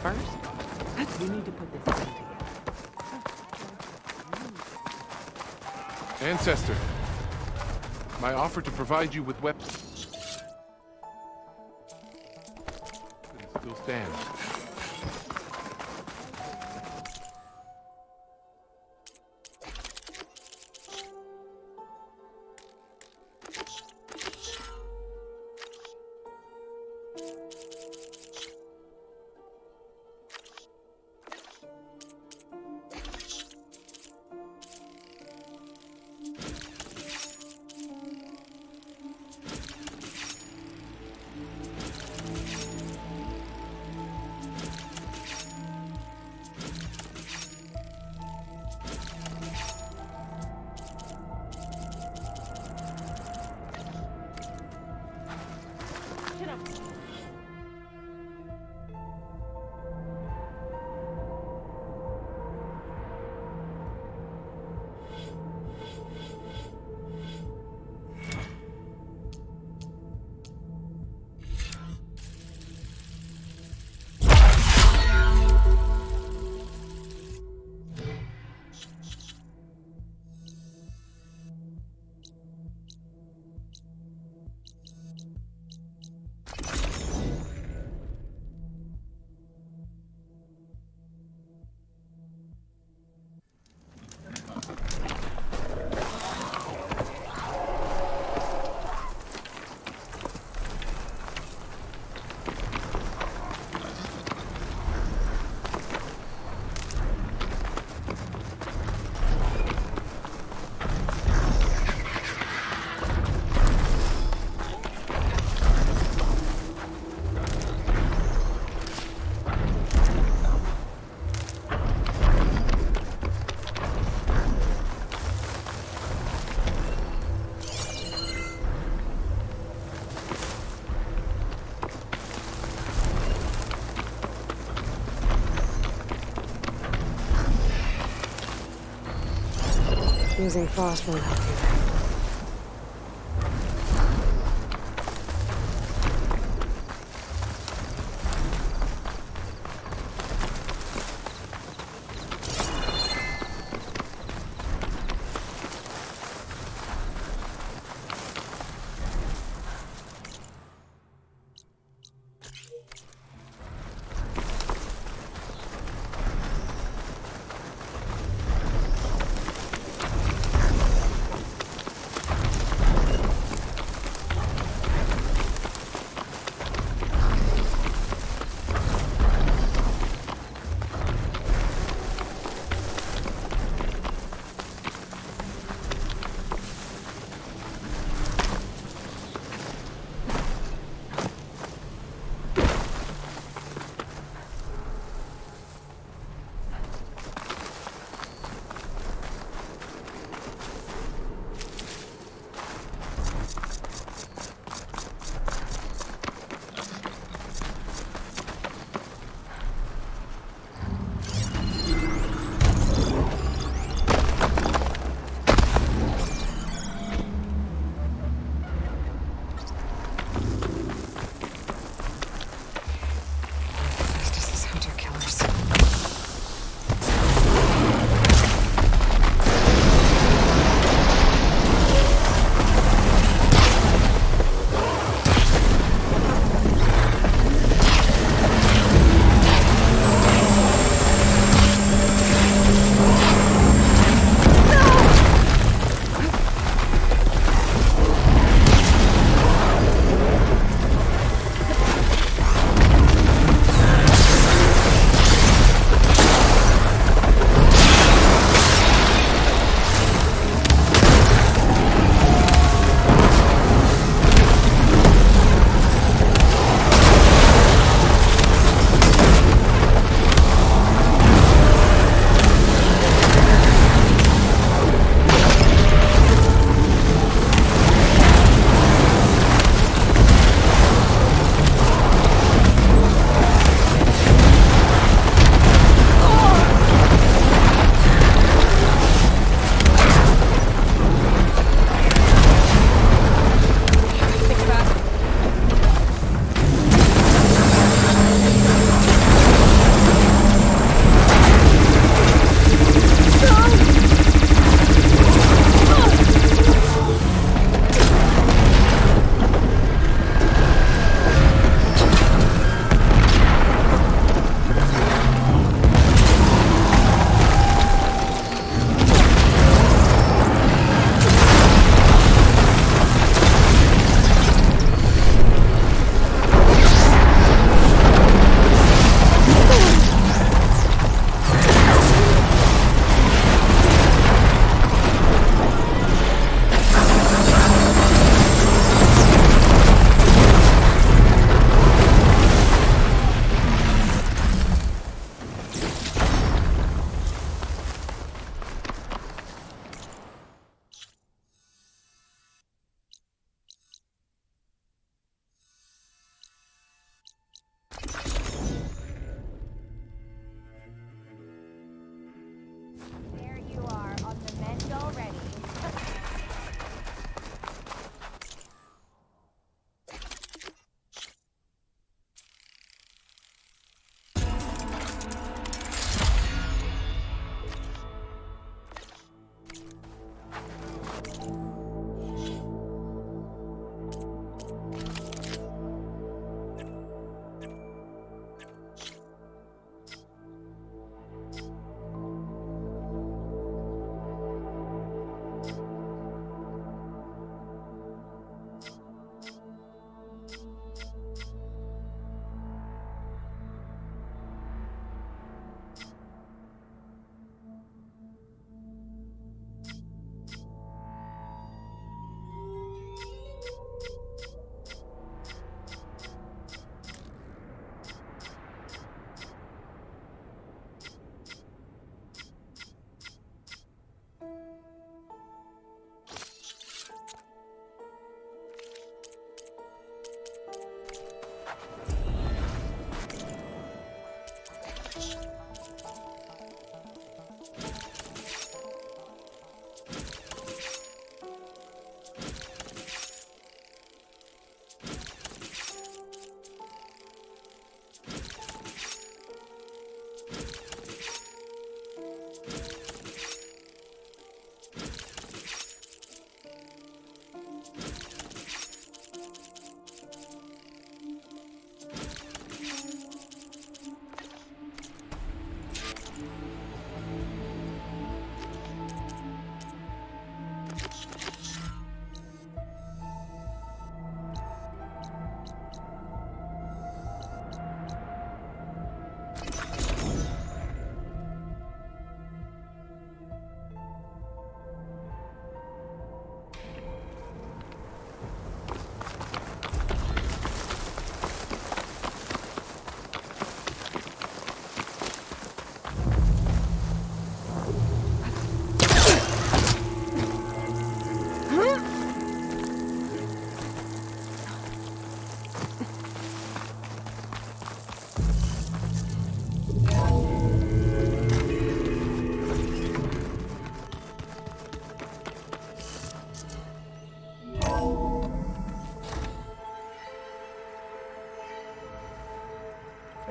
first, we need to put this thing together. Ancestor, my offer to provide you with weapons still stands. Using frost won't help you.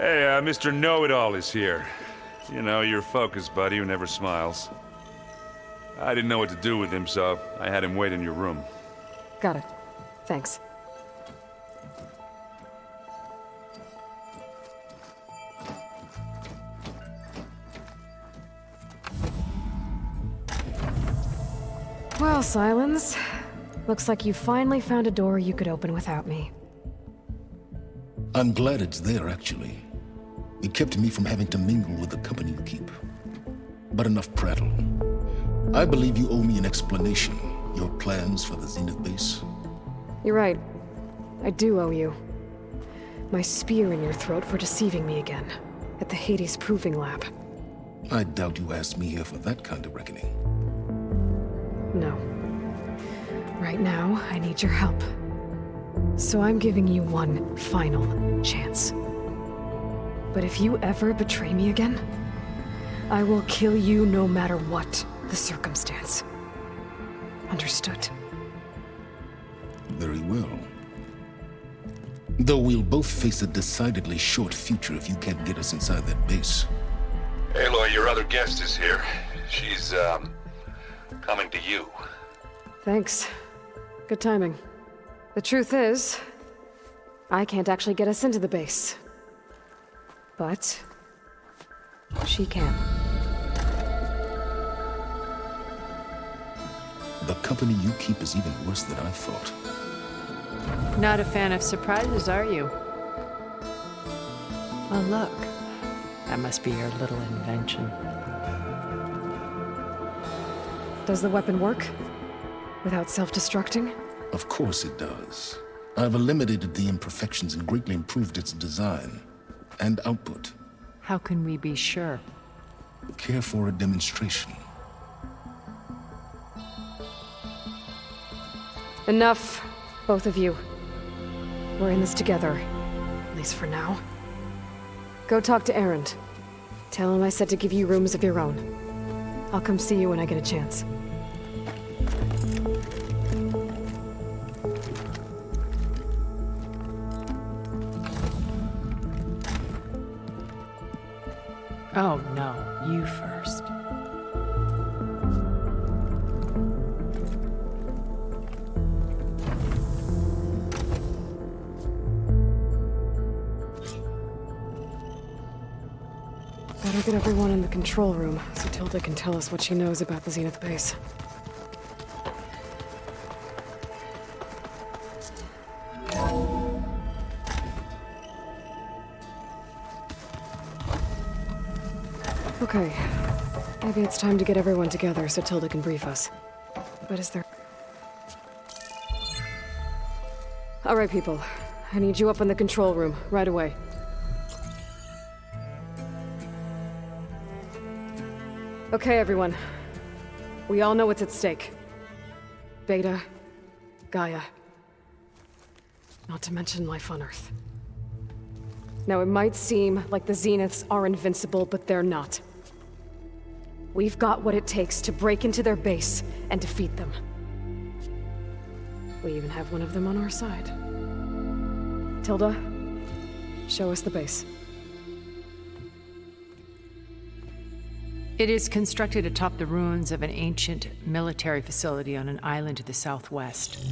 Hey, Mr. Know-It-All is here. You know, your focus buddy who never smiles. I didn't know what to do with him, so I had him wait in your room. Got it. Thanks. Well, Silence. Looks like you finally found a door you could open without me. I'm glad it's there, actually. It kept me from having to mingle with the company you keep. But enough prattle. I believe you owe me an explanation. Your plans for the Zenith base? You're right. I do owe you. My spear in your throat for deceiving me again. At the Hades Proving Lab. I doubt you asked me here for that kind of reckoning. No. Right now, I need your help. So I'm giving you one final chance. But if you ever betray me again, I will kill you no matter what the circumstance. Understood? Very well. Though we'll both face a decidedly short future if you can't get us inside that base. Aloy, your other guest is here. She's, coming to you. Thanks. Good timing. The truth is, I can't actually get us into the base. But she can. The company you keep is even worse than I thought. Not a fan of surprises, are you? Oh, look. That must be your little invention. Does the weapon work? Without self-destructing? Of course it does. I've eliminated the imperfections and greatly improved its design and output. How can we be sure? Care for a demonstration? Enough, both of you. We're in this together, at least for now. Go talk to Erend. Tell him I said to give you rooms of your own. I'll come see you when I get a chance. Oh, no. You first. Better get everyone in the control room so Tilda can tell us what she knows about the Zenith base. Okay. Maybe it's time to get everyone together so Tilda can brief us. But is there... All right, people. I need you up in the control room, right away. Okay, everyone. We all know what's at stake. Beta, Gaia. Not to mention life on Earth. Now, it might seem like the Zeniths are invincible, but they're not. We've got what it takes to break into their base and defeat them. We even have one of them on our side. Tilda, show us the base. It is constructed atop the ruins of an ancient military facility on an island to the southwest.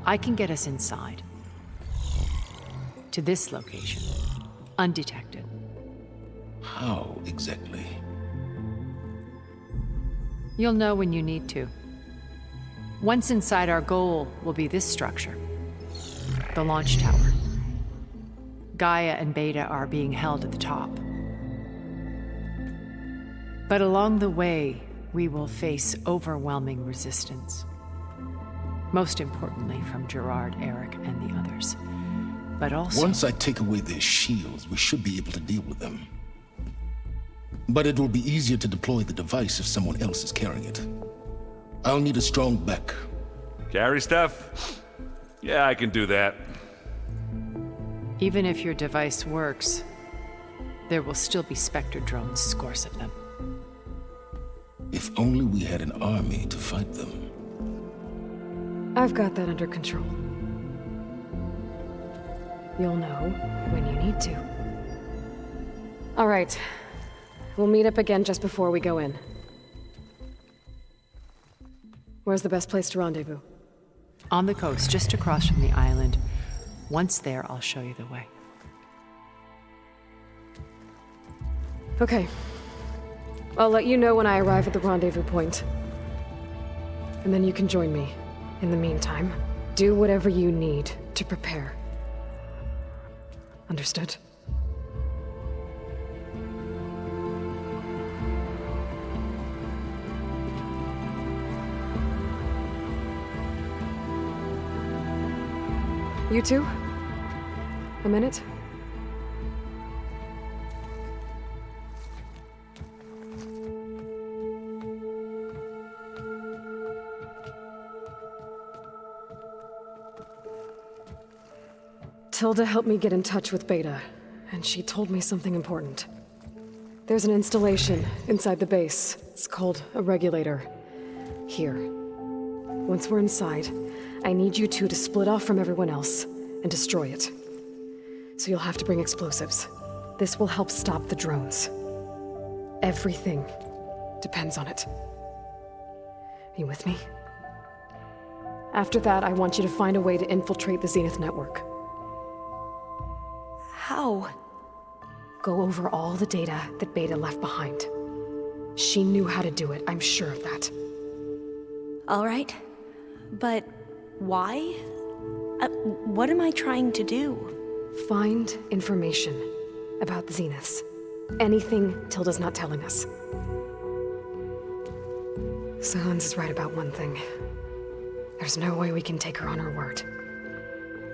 I can get us inside. To this location, undetected. How exactly? You'll know when you need to. Once inside, our goal will be this structure, the launch tower. Gaia and Beta are being held at the top. But along the way, we will face overwhelming resistance. Most importantly, from Gerard, Eric, and the others. But also... Once I take away their shields, we should be able to deal with them. But it will be easier to deploy the device if someone else is carrying it. I'll need a strong back. Carry stuff? Yeah, I can do that. Even if your device works, there will still be Spectre drones, scores of them. If only we had an army to fight them. I've got that under control. You'll know when you need to. All right. We'll meet up again just before we go in. Where's the best place to rendezvous? On the coast, just across from the island. Once there, I'll show you the way. Okay. I'll let you know when I arrive at the rendezvous point. And then you can join me. In the meantime, do whatever you need to prepare. Understood? You two? A minute? Tilda helped me get in touch with Beta, and she told me something important. There's an installation inside the base. It's called a regulator. Here. Once we're inside, I need you two to split off from everyone else and destroy it. So you'll have to bring explosives. This will help stop the drones. Everything depends on it. Are you with me? After that, I want you to find a way to infiltrate the Zenith network. How? Go over all the data that Beta left behind. She knew how to do it, I'm sure of that. All right. But why? What am I trying to do? Find information about the Zeniths. Anything Tilda's not telling us. Sans is right about one thing. There's no way we can take her on her word.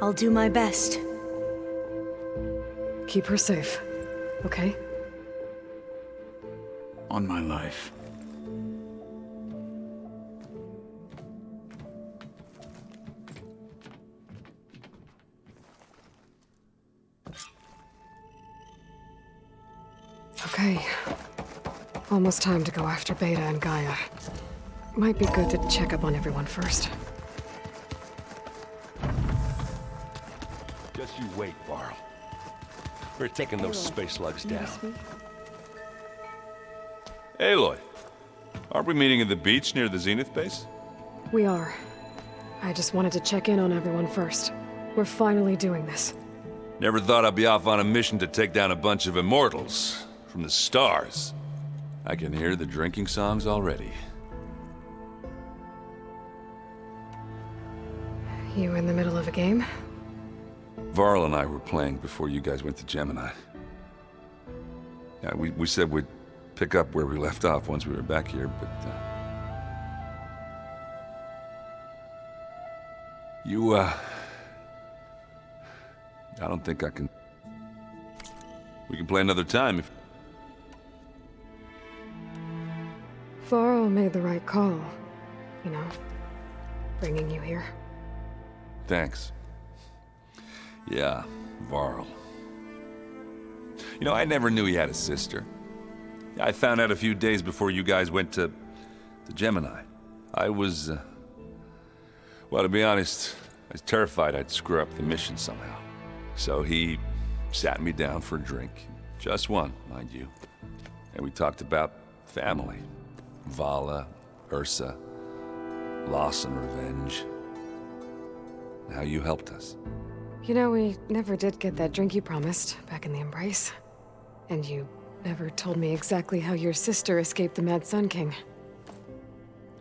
I'll do my best. Keep her safe, okay? On my life. Okay. Almost time to go after Beta and Gaia. Might be good to check up on everyone first. Just you wait, Varl. We're taking those space slugs down. Aloy, aren't we meeting at the beach near the Zenith base? We are. I just wanted to check in on everyone first. We're finally doing this. Never thought I'd be off on a mission to take down a bunch of immortals from the stars. I can hear the drinking songs already. You in the middle of a game? Varl and I were playing before you guys went to Gemini. Yeah, we said we'd pick up where we left off once we were back here, but... I don't think I can... We can play another time if... Varl made the right call. You know, bringing you here. Thanks. Yeah, Varl. You know, I never knew he had a sister. I found out a few days before you guys went to Gemini. I was, well, to be honest, I was terrified I'd screw up the mission somehow. So he sat me down for a drink. Just one, mind you. And we talked about family. Vala, Ursa, loss and revenge. How you helped us. You know, we never did get that drink you promised back in the Embrace. And you never told me exactly how your sister escaped the Mad Sun King.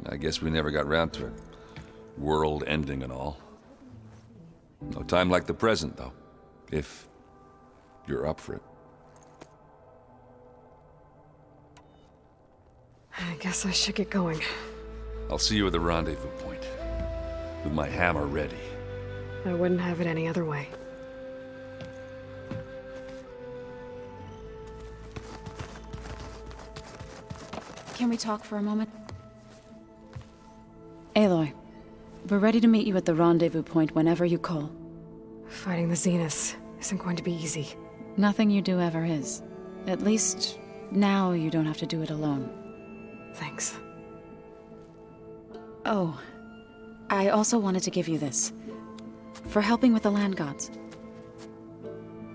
I guess we never got round to it. World ending and all. No time like the present, though. If you're up for it. I guess I should get going. I'll see you at the rendezvous point. With my hammer ready. I wouldn't have it any other way. Can we talk for a moment? Aloy, we're ready to meet you at the rendezvous point whenever you call. Fighting the Zeniths isn't going to be easy. Nothing you do ever is. At least, now you don't have to do it alone. Thanks. Oh, I also wanted to give you this. For helping with the land gods.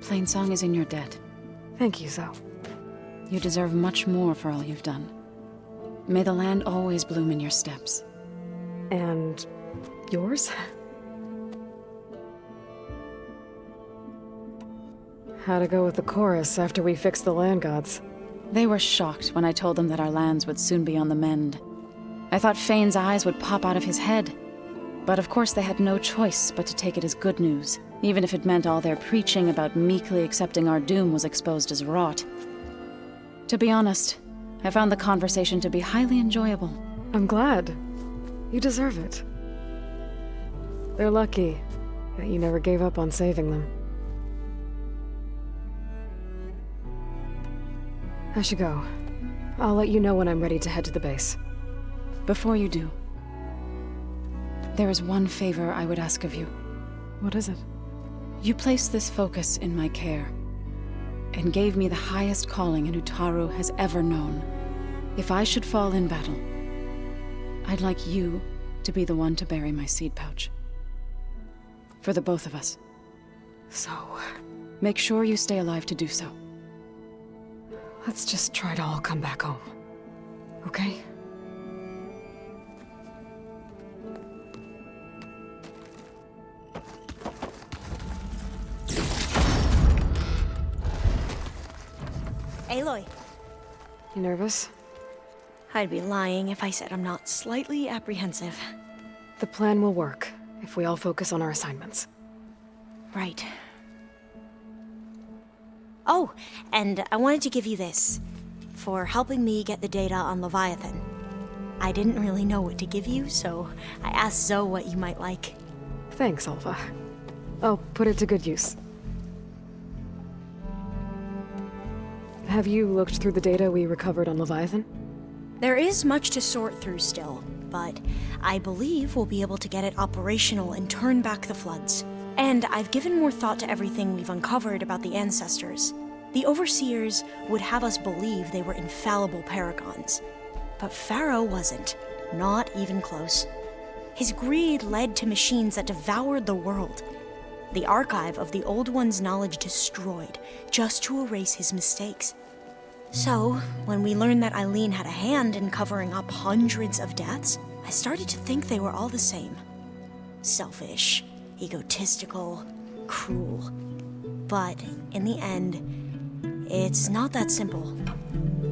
Plainsong is in your debt. Thank you, Zoe. You deserve much more for all you've done. May the land always bloom in your steps. And yours? How'd it go with the chorus after we fixed the land gods? They were shocked when I told them that our lands would soon be on the mend. I thought Fane's eyes would pop out of his head. But of course they had no choice but to take it as good news, even if it meant all their preaching about meekly accepting our doom was exposed as rot. To be honest, I found the conversation to be highly enjoyable. I'm glad. You deserve it. They're lucky that you never gave up on saving them. I should go. I'll let you know when I'm ready to head to the base. Before you do, there is one favor I would ask of you. What is it? You placed this focus in my care, and gave me the highest calling an Utaru has ever known. If I should fall in battle, I'd like you to be the one to bury my seed pouch. For the both of us. So, make sure you stay alive to do so. let's just try to all come back home. Okay? Aloy, You nervous? I'd be lying if I said I'm not slightly apprehensive. The plan will work if we all focus on our assignments. Right. Oh, and I wanted to give you this, for helping me get the data on Leviathan. I didn't really know what to give you, so I asked Zoe what you might like. Thanks, Alva. I'll put it to good use. Have you looked through the data we recovered on Leviathan? There is much to sort through still, but I believe we'll be able to get it operational and turn back the floods. And I've given more thought to everything we've uncovered about the ancestors. The Overseers would have us believe they were infallible paragons. But Pharaoh wasn't. Not even close. His greed led to machines that devoured the world. The archive of the Old One's knowledge destroyed, just to erase his mistakes. So, when we learned that Eileen had a hand in covering up hundreds of deaths, I started to think they were all the same. Selfish, egotistical, cruel. But in the end, it's not that simple.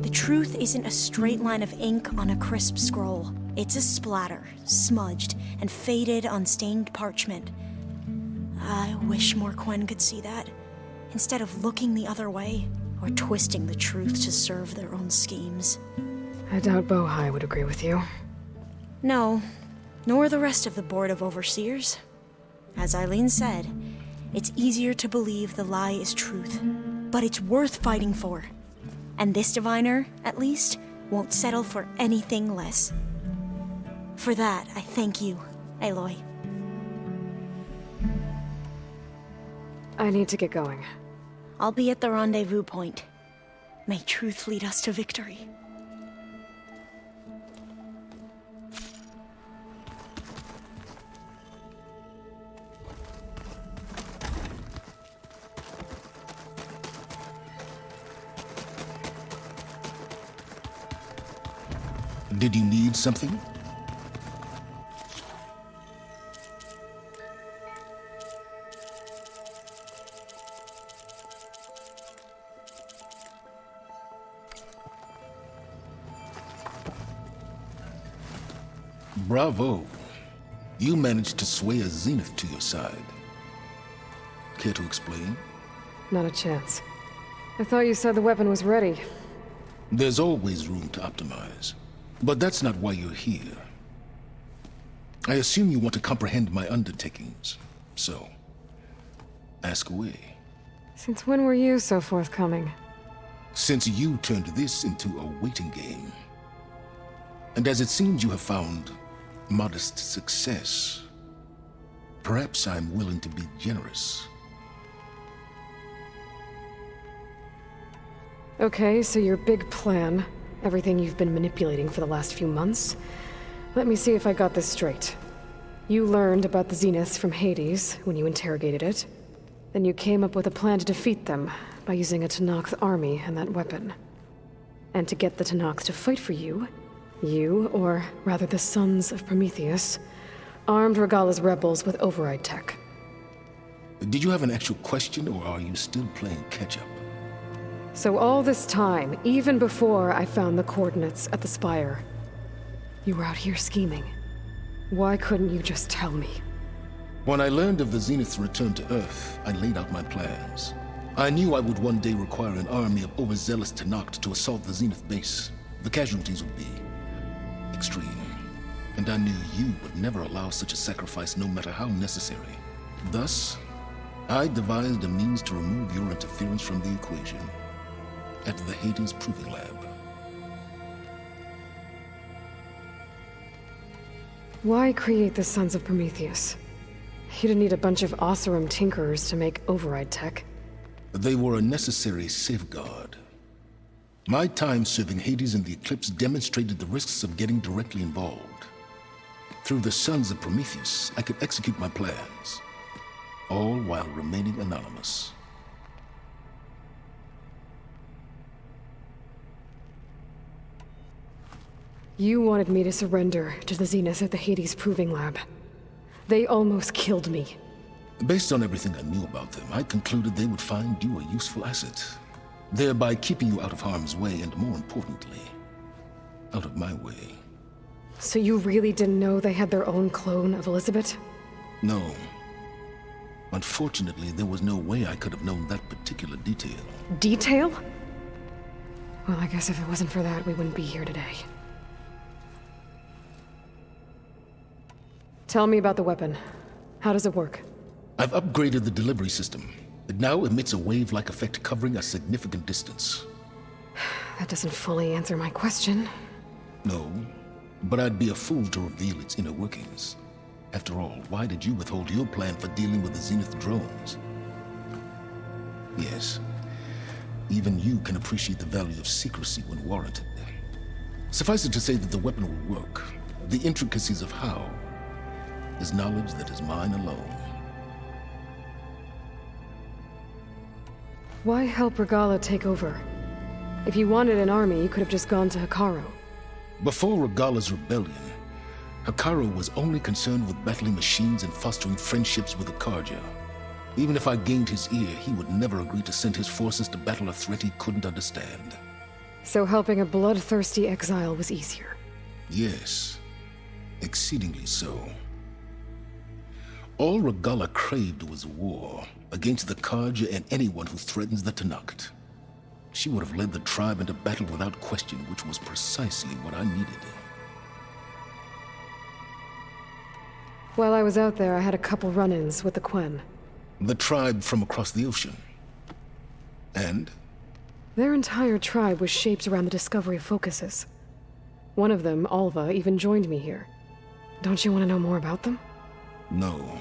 The truth isn't a straight line of ink on a crisp scroll. It's a splatter, smudged and faded on stained parchment. I wish more Quen could see that, instead of looking the other way, or twisting the truth to serve their own schemes. I doubt Bohai would agree with you. No, nor the rest of the Board of Overseers. As Eileen said, it's easier to believe the lie is truth, but it's worth fighting for. And this diviner, at least, won't settle for anything less. For that, I thank you, Aloy. I need to get going. I'll be at the rendezvous point. May truth lead us to victory. Did you need something? Bravo. You managed to sway a Zenith to your side. Care to explain? Not a chance. I thought you said the weapon was ready. There's always room to optimize. But that's not why you're here. I assume you want to comprehend my undertakings. So, ask away. Since when were you so forthcoming? Since you turned this into a waiting game. And as it seems you have found modest success, perhaps I'm willing to be generous. Okay, so your big plan, everything you've been manipulating for the last few months. Let me see if I got this straight. You learned about the Zeniths from Hades when you interrogated it. Then you came up with a plan to defeat them by using a Tenakth army and that weapon. And to get the Tenakth to fight for you, you, or rather the Sons of Prometheus, armed Regalla's rebels with override tech. Did you have an actual question, or are you still playing catch-up? So all this time, even before I found the coordinates at the Spire, you were out here scheming. Why couldn't you just tell me? When I learned of the Zenith's return to Earth, I laid out my plans. I knew I would one day require an army of overzealous Tenakth to assault the Zenith base. The casualties would be extreme. And I knew you would never allow such a sacrifice, no matter how necessary. Thus, I devised a means to remove your interference from the equation at the Hades Proving Lab. Why create the Sons of Prometheus? You didn't need a bunch of Oseram tinkerers to make override tech. They were a necessary safeguard. My time serving Hades and the Eclipse demonstrated the risks of getting directly involved. Through the Sons of Prometheus, I could execute my plans, all while remaining anonymous. You wanted me to surrender to the Zeniths at the Hades Proving Lab. They almost killed me. Based on everything I knew about them, I concluded they would find you a useful asset, thereby keeping you out of harm's way and, more importantly, out of my way. So you really didn't know they had their own clone of Elizabeth? No. Unfortunately, there was no way I could have known that particular detail. Detail? Well, I guess if it wasn't for that, we wouldn't be here today. Tell me about the weapon. How does it work? I've upgraded the delivery system. It now emits a wave-like effect covering a significant distance. That doesn't fully answer my question. No, but I'd be a fool to reveal its inner workings. After all, why did you withhold your plan for dealing with the Zenith drones? Yes, even you can appreciate the value of secrecy when warranted. Suffice it to say that the weapon will work. The intricacies of how is knowledge that is mine alone. Why help Regalla take over? If you wanted an army, you could have just gone to Hekarro. Before Regalla's rebellion, Hekarro was only concerned with battling machines and fostering friendships with Akarja. Even if I gained his ear, he would never agree to send his forces to battle a threat he couldn't understand. So helping a bloodthirsty exile was easier? Yes, exceedingly so. All Regalla craved was war against the Karja and anyone who threatens the Tenakth. She would have led the tribe into battle without question, which was precisely what I needed. While I was out there, I had a couple run-ins with the Quen. The tribe from across the ocean. And? Their entire tribe was shaped around the discovery of focuses. One of them, Alva, even joined me here. Don't you want to know more about them? No.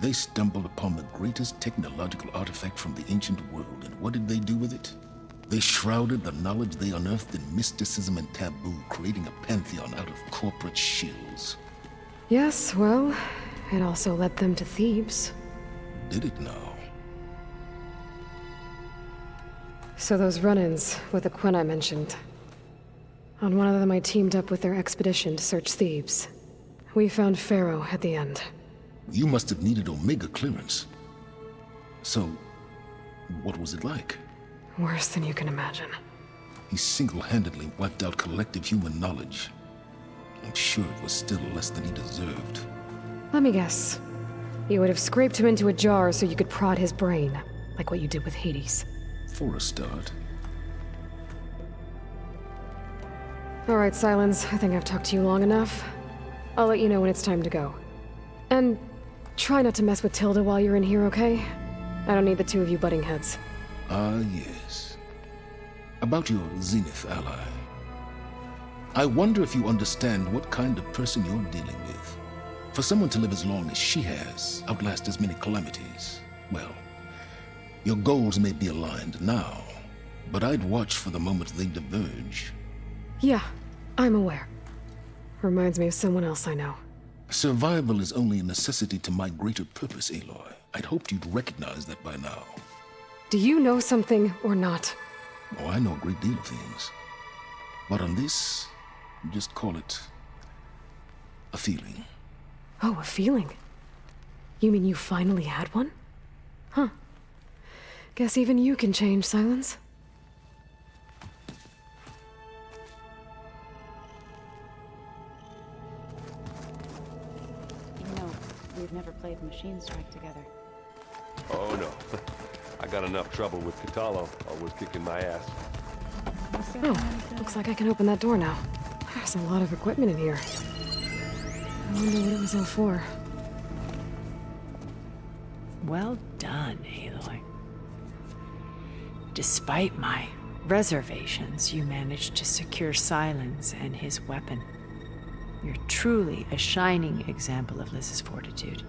They stumbled upon the greatest technological artifact from the ancient world, and what did they do with it? They shrouded the knowledge they unearthed in mysticism and taboo, creating a pantheon out of corporate shills. Yes, well, it also led them to Thebes. Did it now? So those run-ins with the Quen I mentioned. On one of them I teamed up with their expedition to search Thebes. We found Pharaoh at the end. You must have needed Omega clearance. So, what was it like? Worse than you can imagine. He single-handedly wiped out collective human knowledge. I'm sure it was still less than he deserved. Let me guess. You would have scraped him into a jar so you could prod his brain, like what you did with Hades. For a start. All right, Silence. I think I've talked to you long enough. I'll let you know when it's time to go. And try not to mess with Tilda while you're in here, okay? I don't need the two of you butting heads. Ah, yes. About your Zenith ally. I wonder if you understand what kind of person you're dealing with. For someone to live as long as she has, outlast as many calamities, well, your goals may be aligned now, but I'd watch for the moment they diverge. Yeah, I'm aware. Reminds me of someone else I know. Survival is only a necessity to my greater purpose, Aloy. I'd hoped you'd recognize that by now. Do you know something or not? Oh, I know a great deal of things. But on this, just call it a feeling. Oh, a feeling? You mean you finally had one? Huh. Guess even you can change, Silence. You know, we've never played Machine Strike together. Oh, no. I got enough trouble with Catalo, always kicking my ass. Oh, looks like I can open that door now. There's a lot of equipment in here. I wonder what it was all for. Well done, Aloy. Despite my reservations, you managed to secure Silence and his weapon. You're truly a shining example of Liz's fortitude.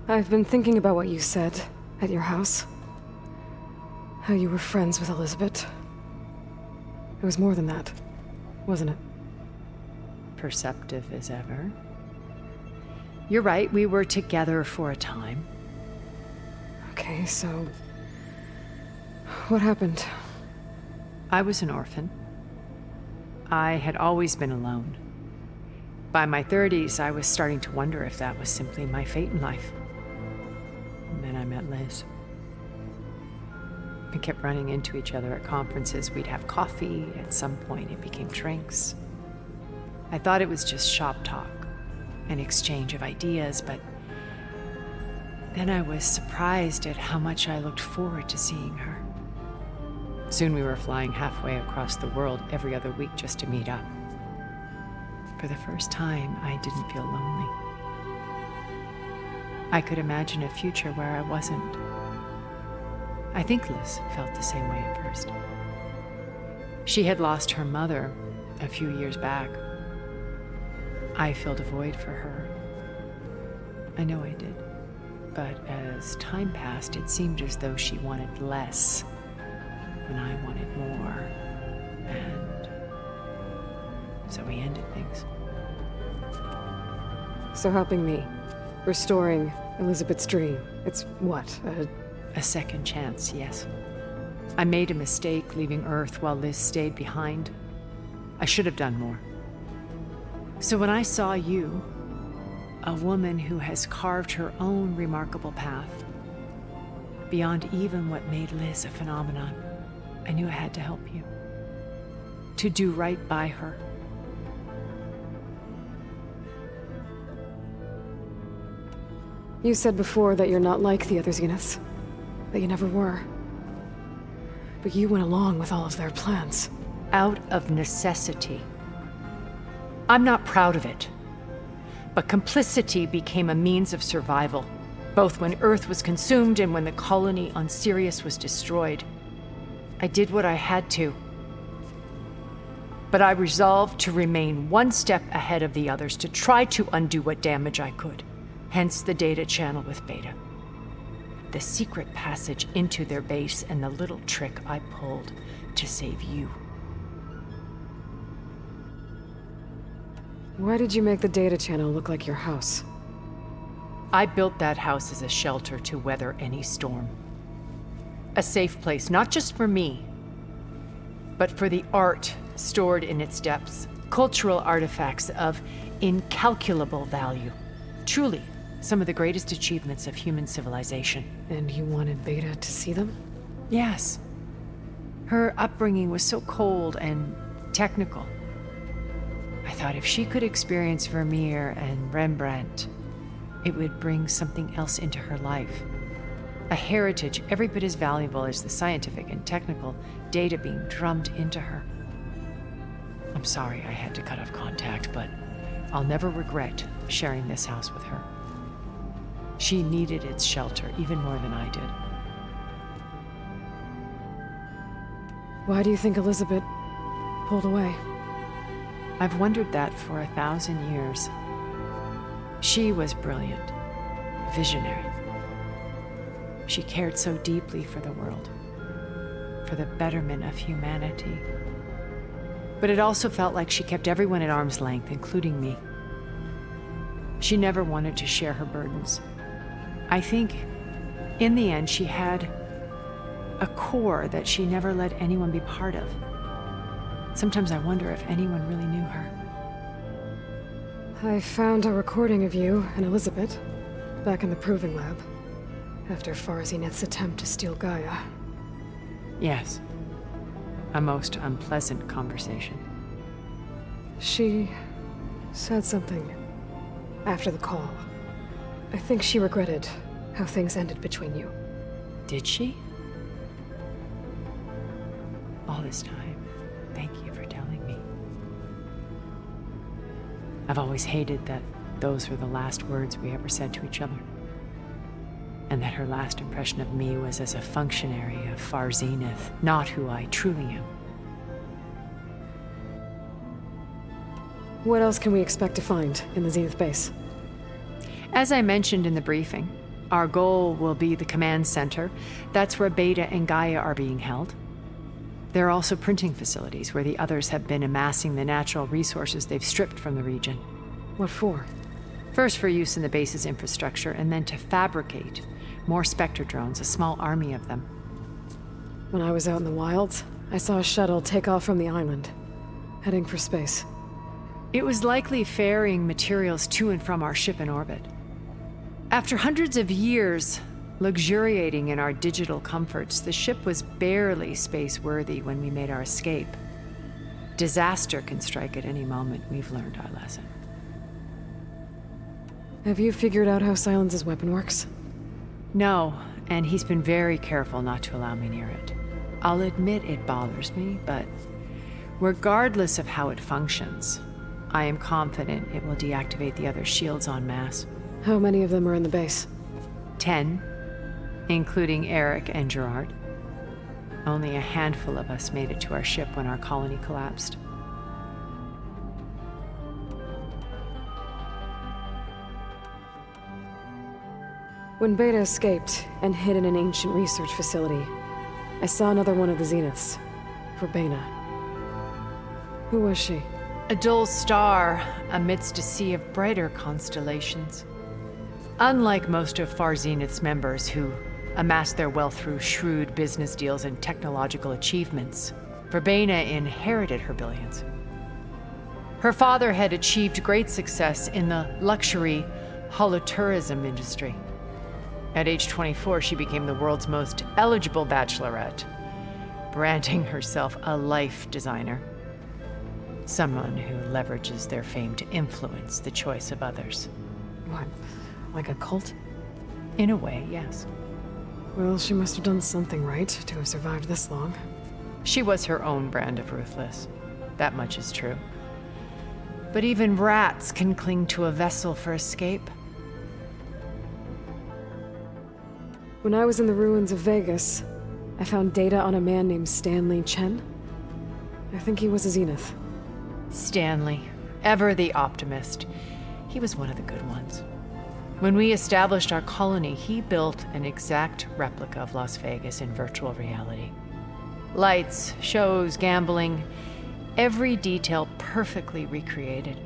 I've been thinking about what you said at your house. How you were friends with Elizabeth. It was more than that, wasn't it? Perceptive as ever. You're right, we were together for a time. Okay, so... what happened? I was an orphan. I had always been alone. By my 30s, I was starting to wonder if that was simply my fate in life. And then I met Liz. We kept running into each other at conferences. We'd have coffee. At some point, it became drinks. I thought it was just shop talk, an exchange of ideas, but then I was surprised at how much I looked forward to seeing her. Soon we were flying halfway across the world every other week just to meet up. For the first time, I didn't feel lonely. I could imagine a future where I wasn't. I think Liz felt the same way at first. She had lost her mother a few years back. I filled a void for her. I know I did. But as time passed, it seemed as though she wanted less when I wanted more. And so we ended things. So helping me, restoring Elizabeth's dream, it's what, A second chance, yes. I made a mistake leaving Earth while Liz stayed behind. I should have done more. So when I saw you, a woman who has carved her own remarkable path, beyond even what made Liz a phenomenon, I knew I had to help you. To do right by her. You said before that you're not like the other Zeniths. That you never were. But you went along with all of their plans. Out of necessity. I'm not proud of it. But complicity became a means of survival, both when Earth was consumed and when the colony on Sirius was destroyed. I did what I had to. But I resolved to remain one step ahead of the others, to try to undo what damage I could. Hence the data channel with Beta. The secret passage into their base and the little trick I pulled to save you. Why did you make the data channel look like your house? I built that house as a shelter to weather any storm. A safe place, not just for me, but for the art stored in its depths, cultural artifacts of incalculable value. Truly, some of the greatest achievements of human civilization. And you wanted Beta to see them? Yes. Her upbringing was so cold and technical. I thought if she could experience Vermeer and Rembrandt, it would bring something else into her life. A heritage every bit as valuable as the scientific and technical data being drummed into her. I'm sorry I had to cut off contact, but I'll never regret sharing this house with her. She needed its shelter even more than I did. Why do you think Elizabeth pulled away? I've wondered that for 1,000 years. She was brilliant, visionary. She cared so deeply for the world, for the betterment of humanity. But it also felt like she kept everyone at arm's length, including me. She never wanted to share her burdens. I think, in the end, she had a core that she never let anyone be part of. Sometimes I wonder if anyone really knew her. I found a recording of you and Elizabeth back in the proving lab after Farzineth's attempt to steal Gaia. Yes. A most unpleasant conversation. She said something after the call. I think she regretted how things ended between you. Did she? All this time, thank you for telling me. I've always hated that those were the last words we ever said to each other. And that her last impression of me was as a functionary of Far Zenith, not who I truly am. What else can we expect to find in the Zenith base? As I mentioned in the briefing, our goal will be the command center. That's where Beta and Gaia are being held. There are also printing facilities where the others have been amassing the natural resources they've stripped from the region. What for? First for use in the base's infrastructure, and then to fabricate more Spectre drones, a small army of them. When I was out in the wilds, I saw a shuttle take off from the island, heading for space. It was likely ferrying materials to and from our ship in orbit. After hundreds of years luxuriating in our digital comforts, the ship was barely space-worthy when we made our escape. Disaster can strike at any moment. We've learned our lesson. Have you figured out how Silence's weapon works? No, and he's been very careful not to allow me near it. I'll admit it bothers me, but regardless of how it functions, I am confident it will deactivate the other shields en masse. How many of them are in the base? 10, including Eric and Gerard. Only a handful of us made it to our ship when our colony collapsed. When Beta escaped and hid in an ancient research facility, I saw another one of the Zeniths, Verbena. Who was she? A dull star amidst a sea of brighter constellations. Unlike most of Far Zenith's members who amassed their wealth through shrewd business deals and technological achievements, Verbena inherited her billions. Her father had achieved great success in the luxury holotourism industry. At age 24, she became the world's most eligible bachelorette, branding herself a life designer. Someone who leverages their fame to influence the choice of others. What, like a cult? In a way, yes. Well, she must have done something right to have survived this long. She was her own brand of ruthless. That much is true. But even rats can cling to a vessel for escape. When I was in the ruins of Vegas, I found data on a man named Stanley Chen. I think he was a Zenith. Stanley, ever the optimist. He was one of the good ones. When we established our colony, he built an exact replica of Las Vegas in virtual reality. Lights, shows, gambling, every detail perfectly recreated.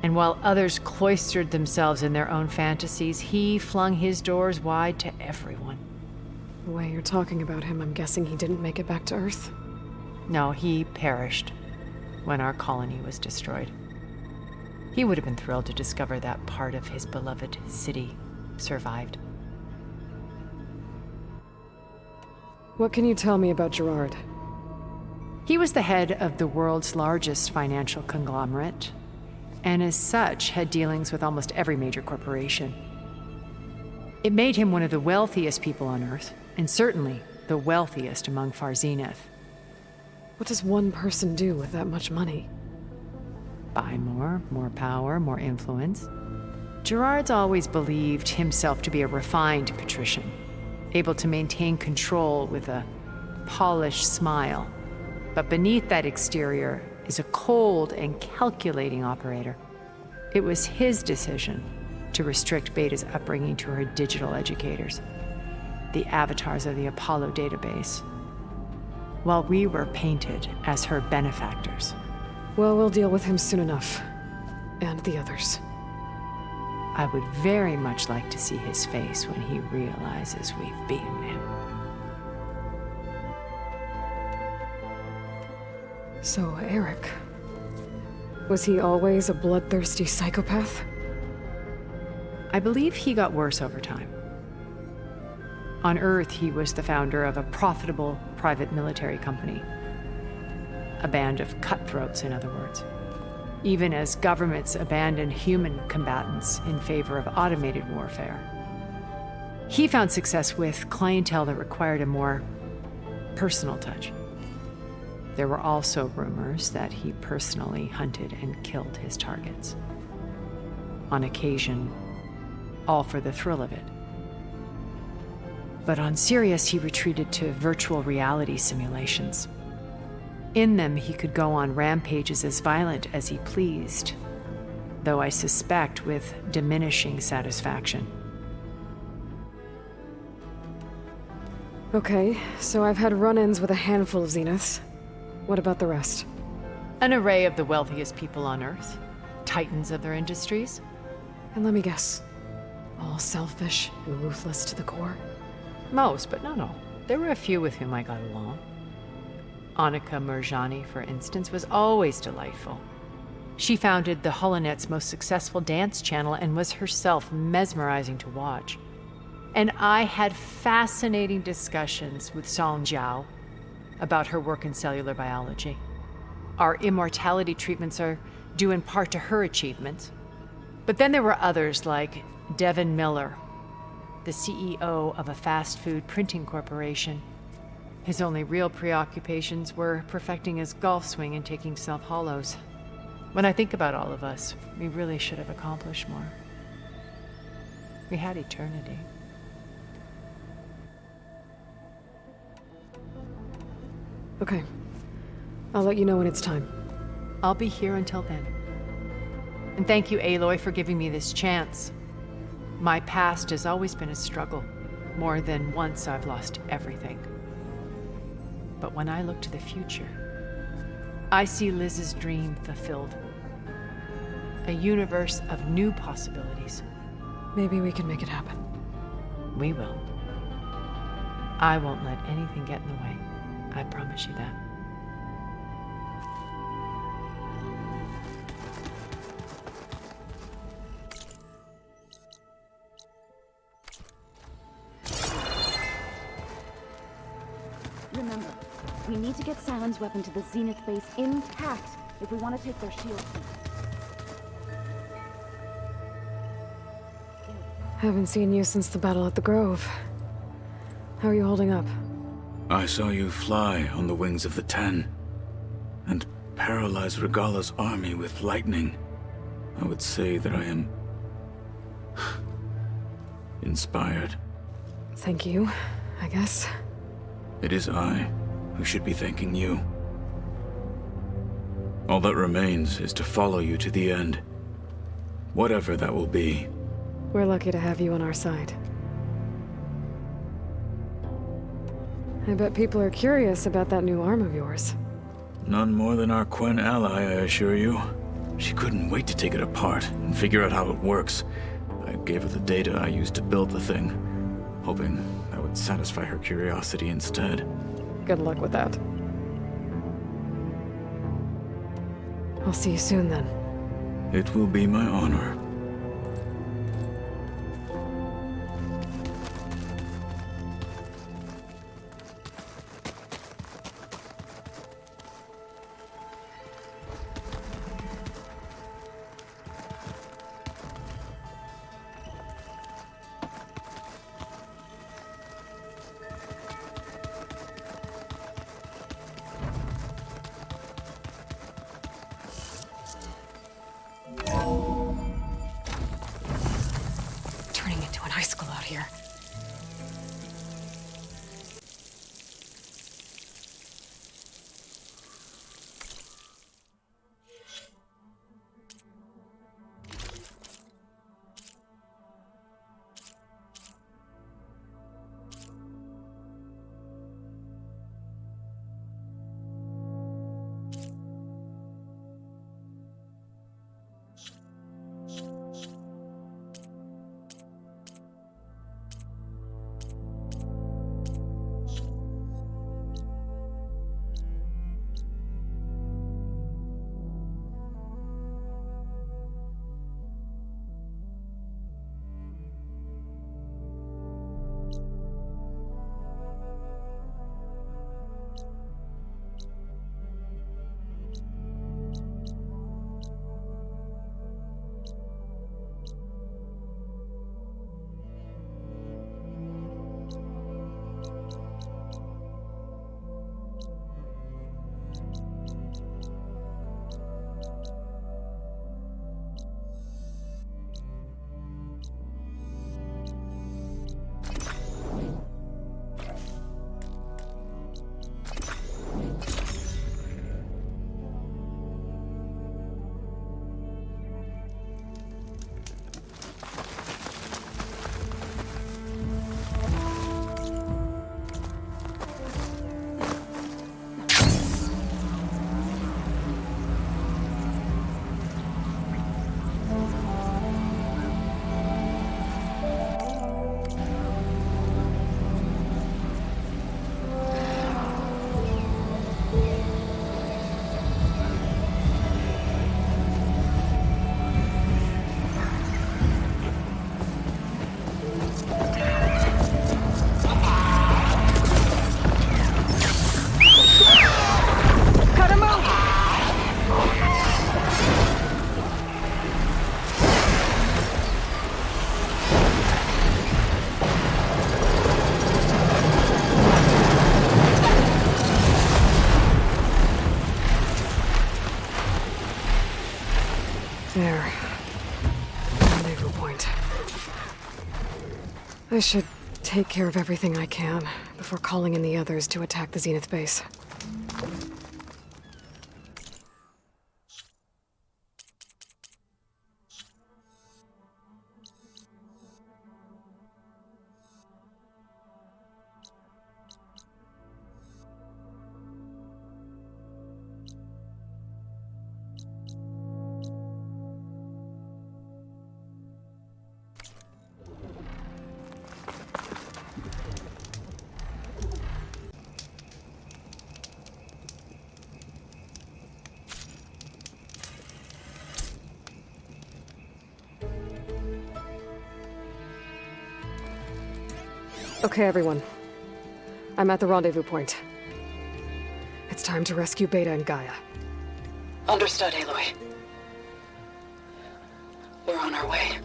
And while others cloistered themselves in their own fantasies, he flung his doors wide to everyone. The way you're talking about him, I'm guessing he didn't make it back to Earth? No, he perished when our colony was destroyed. He would have been thrilled to discover that part of his beloved city survived. What can you tell me about Gerard? He was the head of the world's largest financial conglomerate, and as such had dealings with almost every major corporation. It made him one of the wealthiest people on Earth, and certainly the wealthiest among Far Zenith. What does one person do with that much money? Buy more power, more influence. Gerard's always believed himself to be a refined patrician, able to maintain control with a polished smile. But beneath that exterior is a cold and calculating operator. It was his decision to restrict Beta's upbringing to her digital educators, the avatars of the Apollo database, while we were painted as her benefactors. Well, we'll deal with him soon enough. And the others. I would very much like to see his face when he realizes we've beaten him. So, Eric. Was he always a bloodthirsty psychopath? I believe he got worse over time. On Earth, he was the founder of a profitable private military company. A band of cutthroats, in other words. Even as governments abandoned human combatants in favor of automated warfare. He found success with clientele that required a more personal touch. There were also rumors that he personally hunted and killed his targets. On occasion, all for the thrill of it. But on Sirius, he retreated to virtual reality simulations. In them, he could go on rampages as violent as he pleased, though I suspect with diminishing satisfaction. Okay, so I've had run-ins with a handful of Zeniths. What about the rest? An array of the wealthiest people on Earth, titans of their industries. And let me guess, all selfish and ruthless to the core? Most, but not all. There were a few with whom I got along. Annika Murjani, for instance, was always delightful. She founded the HoloNet's most successful dance channel and was herself mesmerizing to watch. And I had fascinating discussions with Song Jiao about her work in cellular biology. Our immortality treatments are due in part to her achievements. But then there were others like Devin Miller, the CEO of a fast food printing corporation. His only real preoccupations were perfecting his golf swing and taking self-hollows. When I think about all of us, we really should have accomplished more. We had eternity. Okay. I'll let you know when it's time. I'll be here until then. And thank you, Aloy, for giving me this chance. My past has always been a struggle. More than once I've lost everything. But when I look to the future, I see Liz's dream fulfilled. A universe of new possibilities. Maybe we can make it happen. We will. I won't let anything get in the way. I promise you that. Remember, we need to get Silent's weapon to the Zenith base intact if we want to take their shields. Haven't seen you since the battle at the Grove. How are you holding up? I saw you fly on the wings of the Ten, and paralyze Regala's army with lightning. I would say that I am inspired. Thank you, I guess. It is I who should be thanking you. All that remains is to follow you to the end. Whatever that will be, We're lucky to have you on our side. I bet people are curious about that new arm of yours. None more than our Quen ally, I assure you. She couldn't wait to take it apart and figure out how it works. I gave her the data I used to build the thing, hoping that would satisfy her curiosity instead. Good luck with that. I'll see you soon then. It will be my honor. Turning into an icicle out here. There. Rendezvous point. I should take care of everything I can before calling in the others to attack the Zenith base. Okay, everyone. I'm at the rendezvous point. It's time to rescue Beta and Gaia. Understood, Aloy. We're on our way.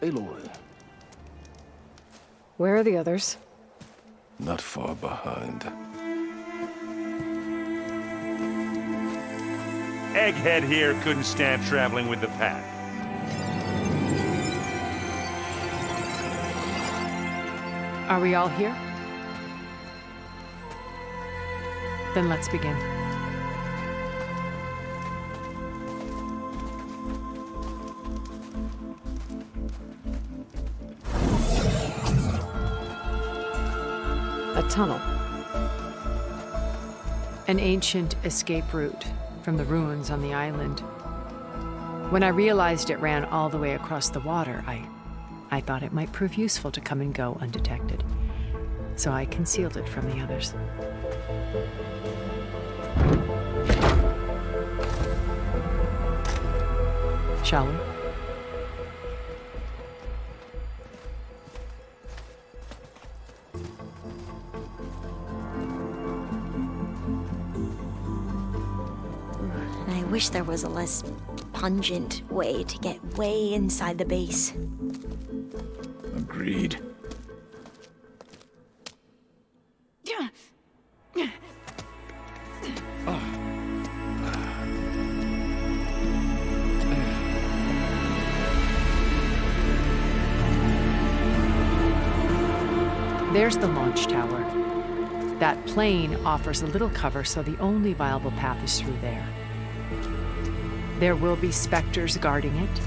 Aloy, Where are the others? not far behind. Egghead here couldn't stand traveling with the pack. Are we all here? Then let's begin. A tunnel. An ancient escape route from the ruins on the island. When I realized it ran all the way across the water, I thought it might prove useful to come and go undetected. So I concealed it from the others. Shall we? I wish there was a less pungent way to get way inside the base. Agreed. There's the launch tower. That plane offers a little cover, so the only viable path is through there. There will be specters guarding it,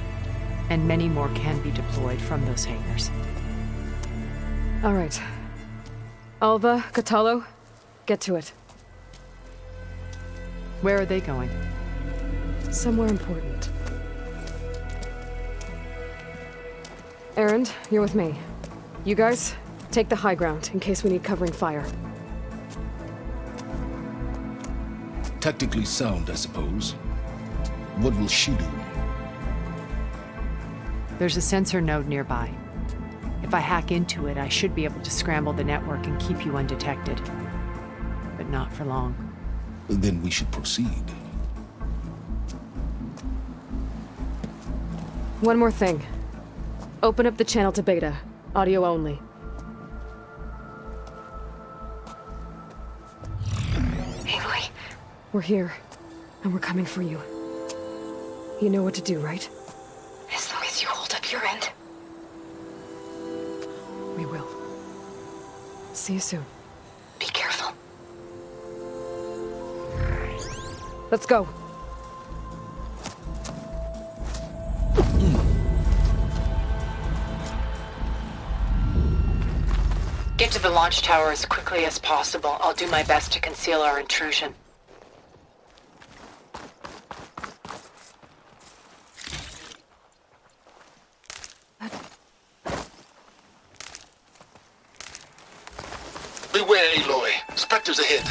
and many more can be deployed from those hangars. All right. Alva, Catalo, get to it. Where are they going? Somewhere important. Erend, you're with me. You guys, take the high ground in case we need covering fire. Tactically sound, I suppose. What will she do? There's a sensor node nearby. If I hack into it, I should be able to scramble the network and keep you undetected. But not for long. Then we should proceed. One more thing. Open up the channel to beta. Audio only. Aloy, we're here, and we're coming for you. You know what to do, right? As long as you hold up your end. We will. See you soon. Be careful. Let's go. Get to the launch tower as quickly as possible. I'll do my best to conceal our intrusion. Beware, Aloy. Spectres ahead.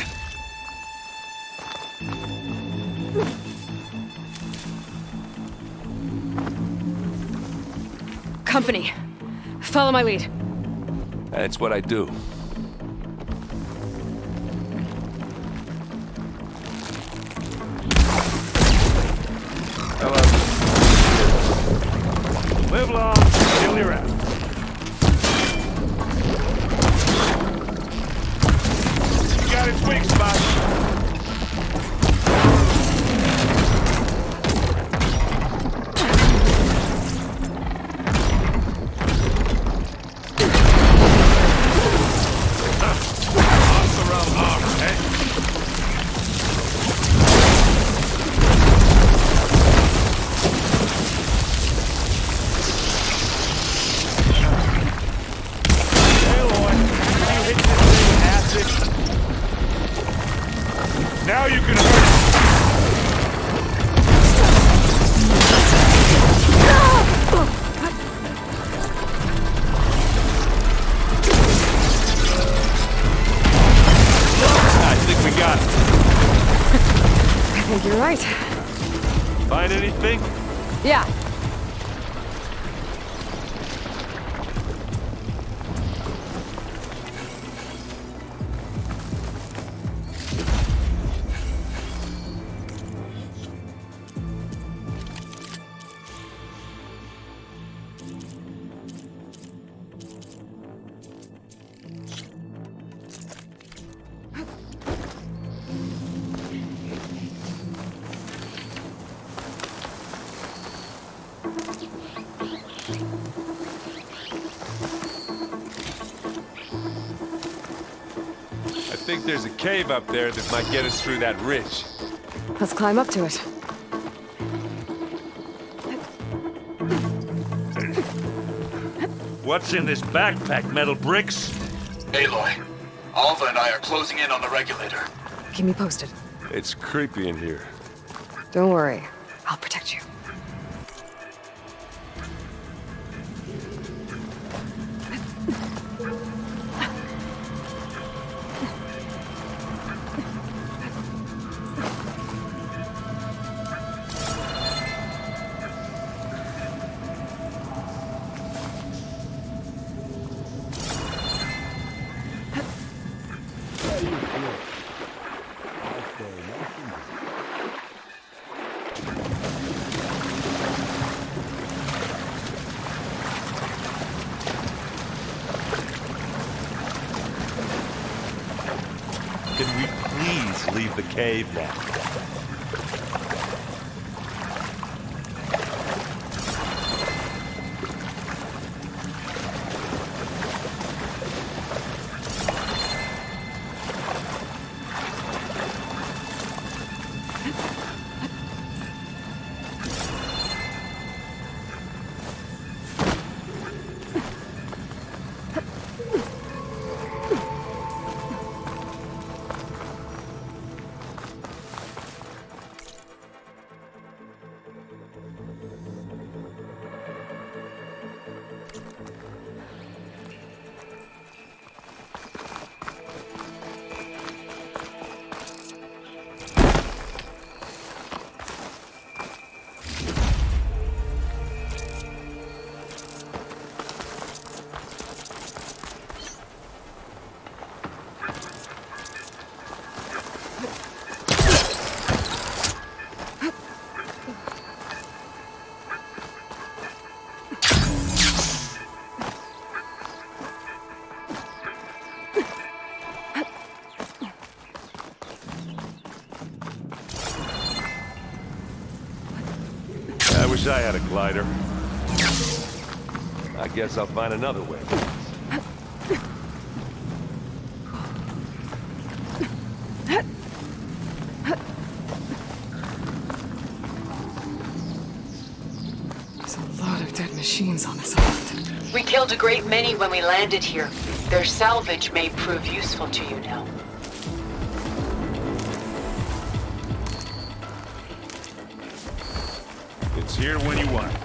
Company. Follow my lead. That's what I do. Hello. Live long, kill your ass. You got its weak spot. Now you can I think we got it. I think you're right. Find anything? Yeah. think there's a cave up there that might get us through that ridge. Let's climb up to it. What's in this backpack, metal bricks? Aloy, Alva and I are closing in on the regulator. Keep me posted. It's creepy in here. Don't worry. I'll protect you. Can we please leave the cave now? I wish I had a glider. I guess I'll find another way. There's a lot of dead machines on this island. We killed a great many when we landed here. Their salvage may prove useful to you now. It's here when you want it.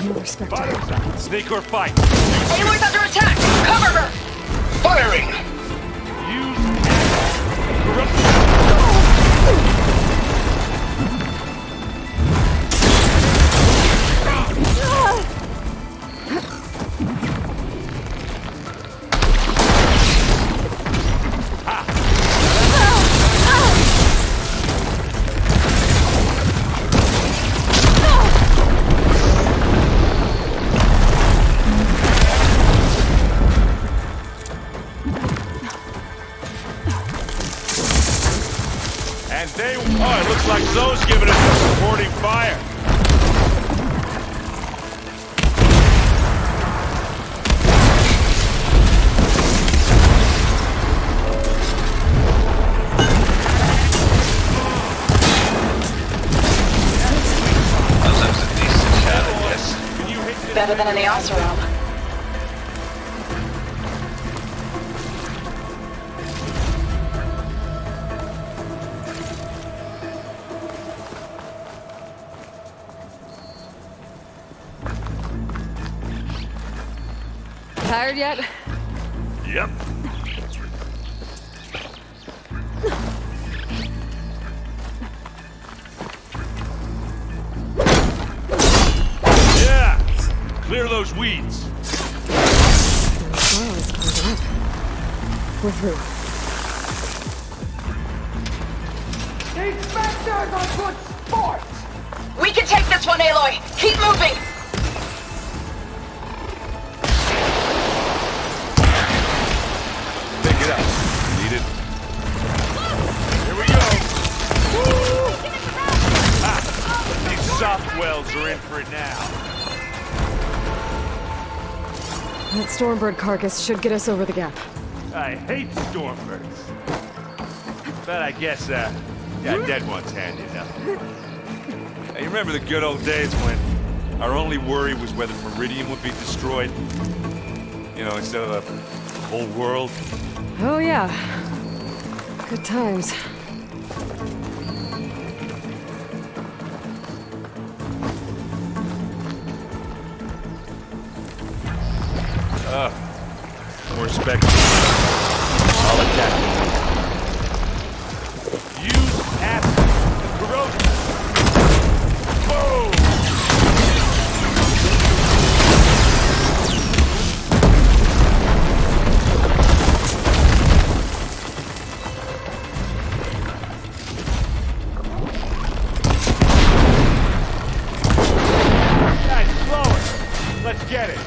No respect to Fire! her. Sneak or fight! Aloy's under attack! Cover her! Firing! Use corrupt. And they... Oh, it looks like Zoe's giving us a supporting fire. That was a decent shot, I guess. Can you hit this? Better than any Oseram. Tired yet? Yep. Yeah! Clear those weeds. The soil is closing up. We're through. We can take this one, Aloy! Keep moving! Pick it up. Need it? Here we go. Ah, these soft wells are in for it now. That Stormbird carcass should get us over the gap. I hate stormbirds. But I guess, yeah, dead ones handy enough. Hey, you remember the good old days when our only worry was whether Meridian would be destroyed? You know, instead of the whole world? Oh, yeah. Good times. More spectrum. I'll attack. Use acid. Corrosion. Boom! Guys, slower. Let's get it.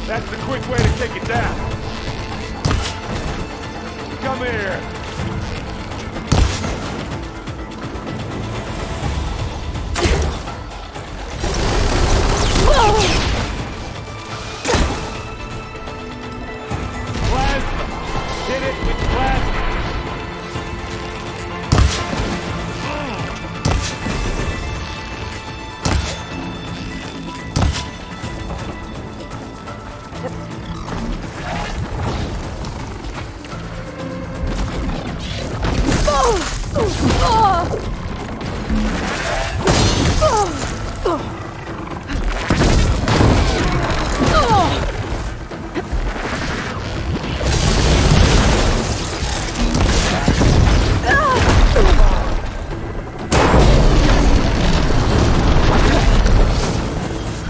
That's the quick way to take it down. Come here. Plasma. Hit it with plasma.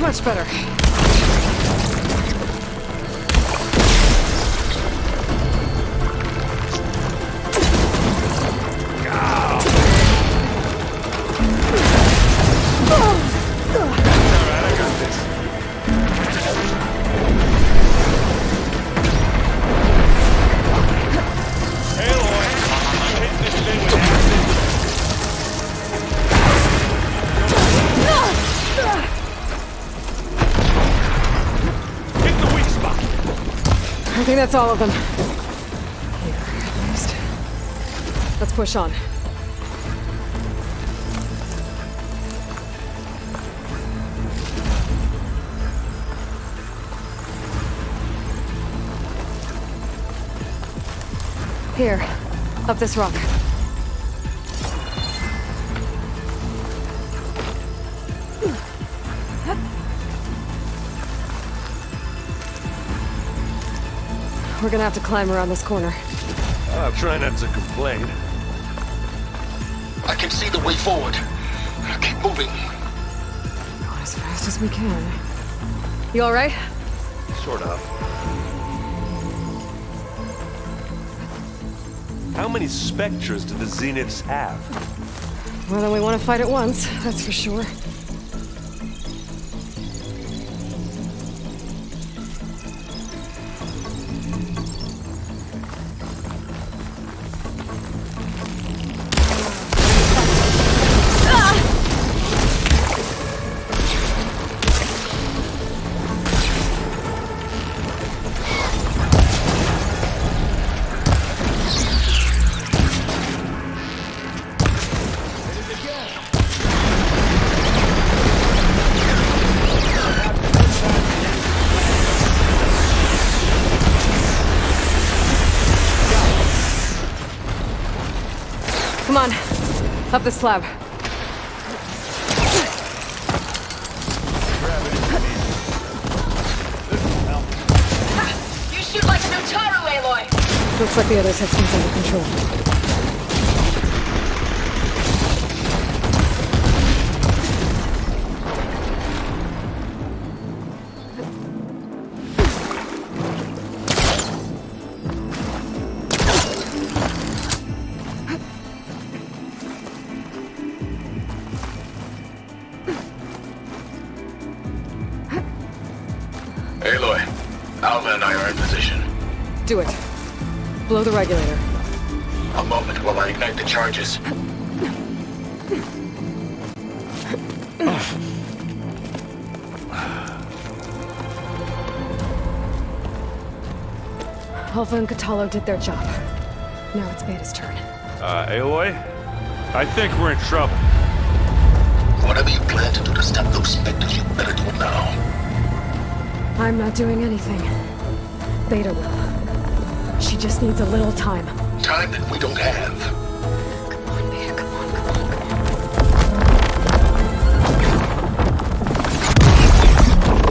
Much better. I think that's all of them. Here, at least. Let's push on. Here, up this rock. We're gonna have to climb around this corner. I'll try not to complain. I can see the way forward. Keep moving. Going as fast as we can. You all right? Sort of. How many specters do the Zeniths have? More than we want to fight at once, that's for sure. Come on, up the slab. You shoot like a Notaro, Aloy! Looks like the others have things under control. Aloy, Alva and I are in position. Do it. Blow the regulator. A moment while I ignite the charges. Alpha and Catalo did their job. Now it's Beta's turn. Aloy? I think we're in trouble. Whatever you plan to do to stop those specters, you better do it now. I'm not doing anything. Beta will. She just needs a little time. Time that we don't have. Come on, Beta, come on, come on, come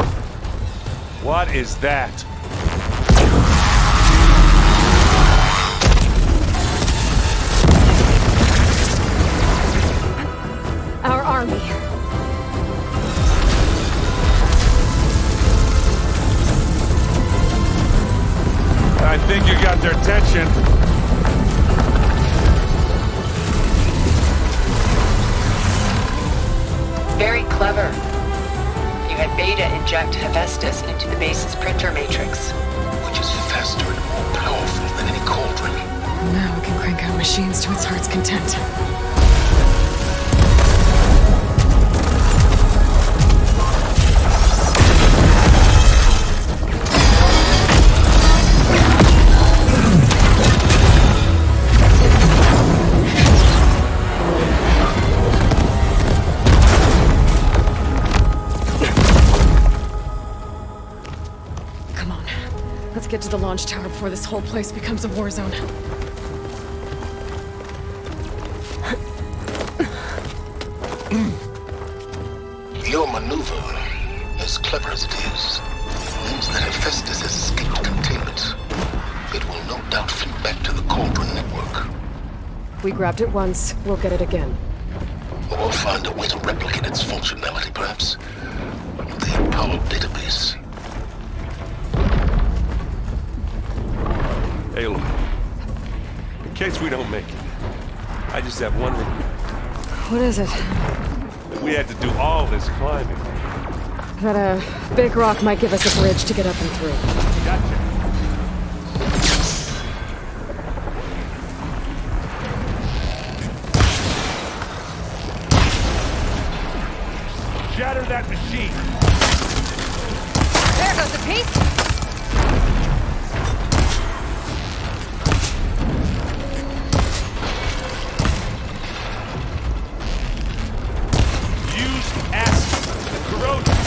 on. What is that? Our army. I think you got their attention. Very clever. You had Beta inject Hephaestus into the base's printer matrix. Which is faster and more powerful than any cauldron. Now we can crank out machines to its heart's content. Let's get to the launch tower before this whole place becomes a war zone. Your maneuver, as clever as it is, means that Hephaestus has escaped containment. It will no doubt flee back to the Cauldron network. We grabbed it once, we'll get it again. Or find a way to replicate its functionality, perhaps. The Apollo database. Aloy, in case we don't make it, I just have one request. What is it? We had to do all this climbing. That a big rock might give us a bridge to get up and through. Gotcha. Shatter that machine. There goes a piece. Use acid and corrosion.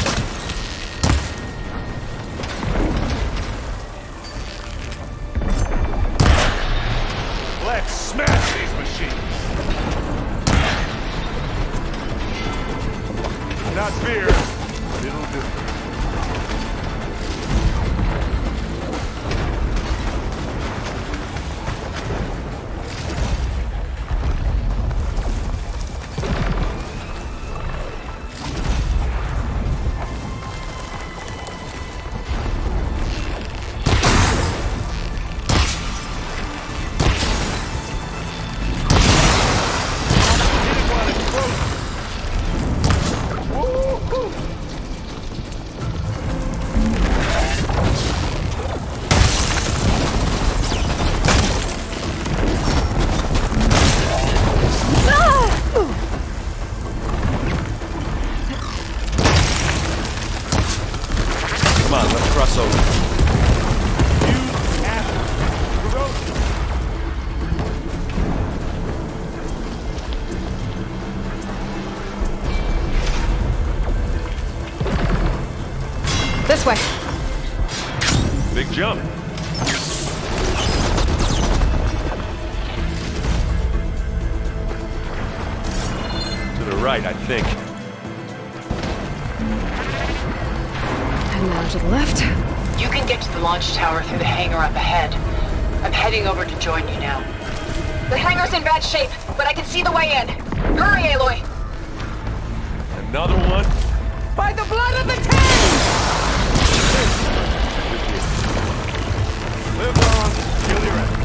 Let's smash these machines. Not fear, but it'll do. Come on, let's cross over. Use acid and corrosion. This way. Big jump. To the right, I think. And now to the left. You can get to the launch tower through the hangar up ahead. I'm heading over to join you now. The hangar's in bad shape, but I can see the way in. Hurry, Aloy. Another one. By the blood of the Ten! Live long, kill your enemy.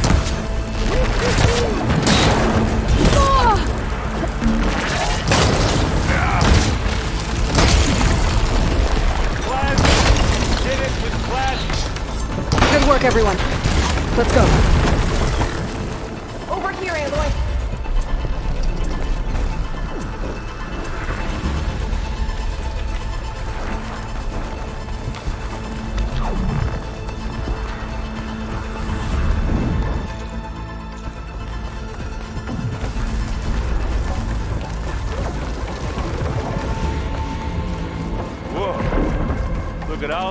Plasma. Did it with plasma. Good work, everyone. Let's go. Over here, Aloy.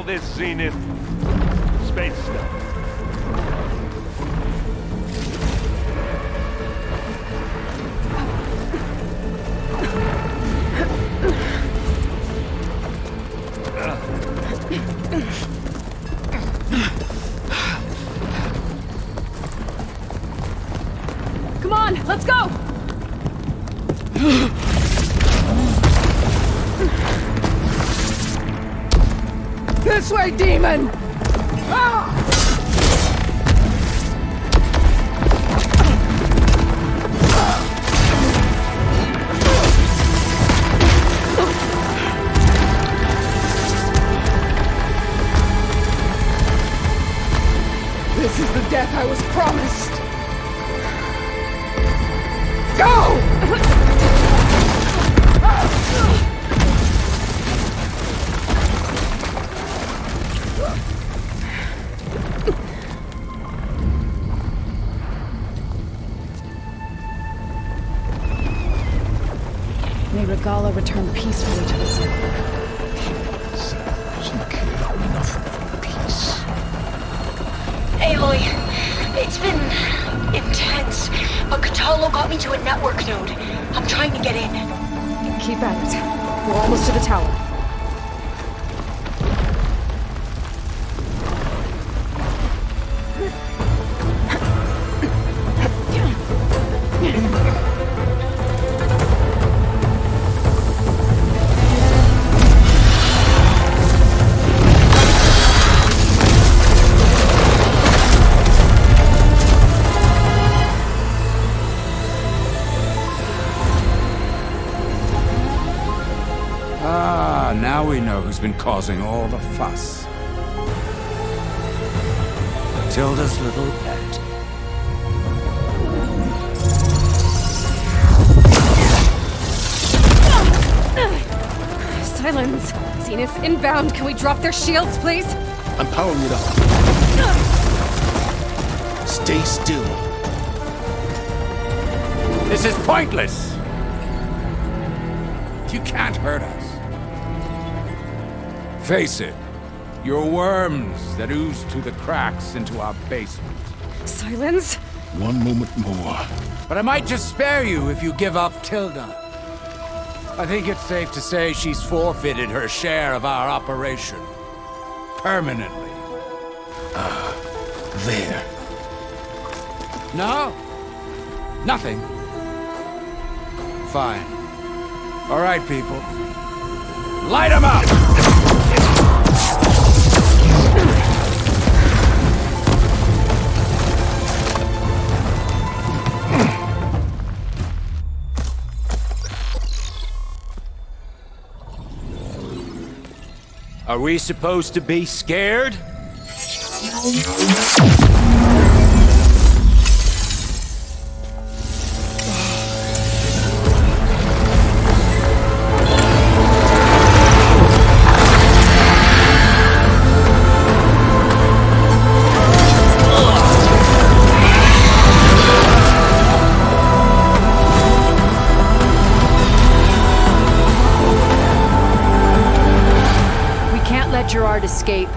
this Zenith space stuff. Come on, let's go! This way, demon! Ah! This is the death I was promised. Go! May Regala return peacefully to the city. She cared nothing for peace. Aloy, it's been intense, but Catalo got me to a network node. I'm trying to get in. Keep at it. We're almost to the tower. Now we know who's been causing all the fuss. Tilda's little pet. Silence! Zenith's inbound. Can we drop their shields, please? I'm powering it up. Stay still. This is pointless! You can't hurt us. Face it, you're worms that ooze through the cracks into our basement. Silence? One moment more. But I might just spare you if you give up Tilda. I think it's safe to say she's forfeited her share of our operation. Permanently. There. No? Nothing? Fine. All right, people. Light 'em up! Are we supposed to be scared? Gerard escape.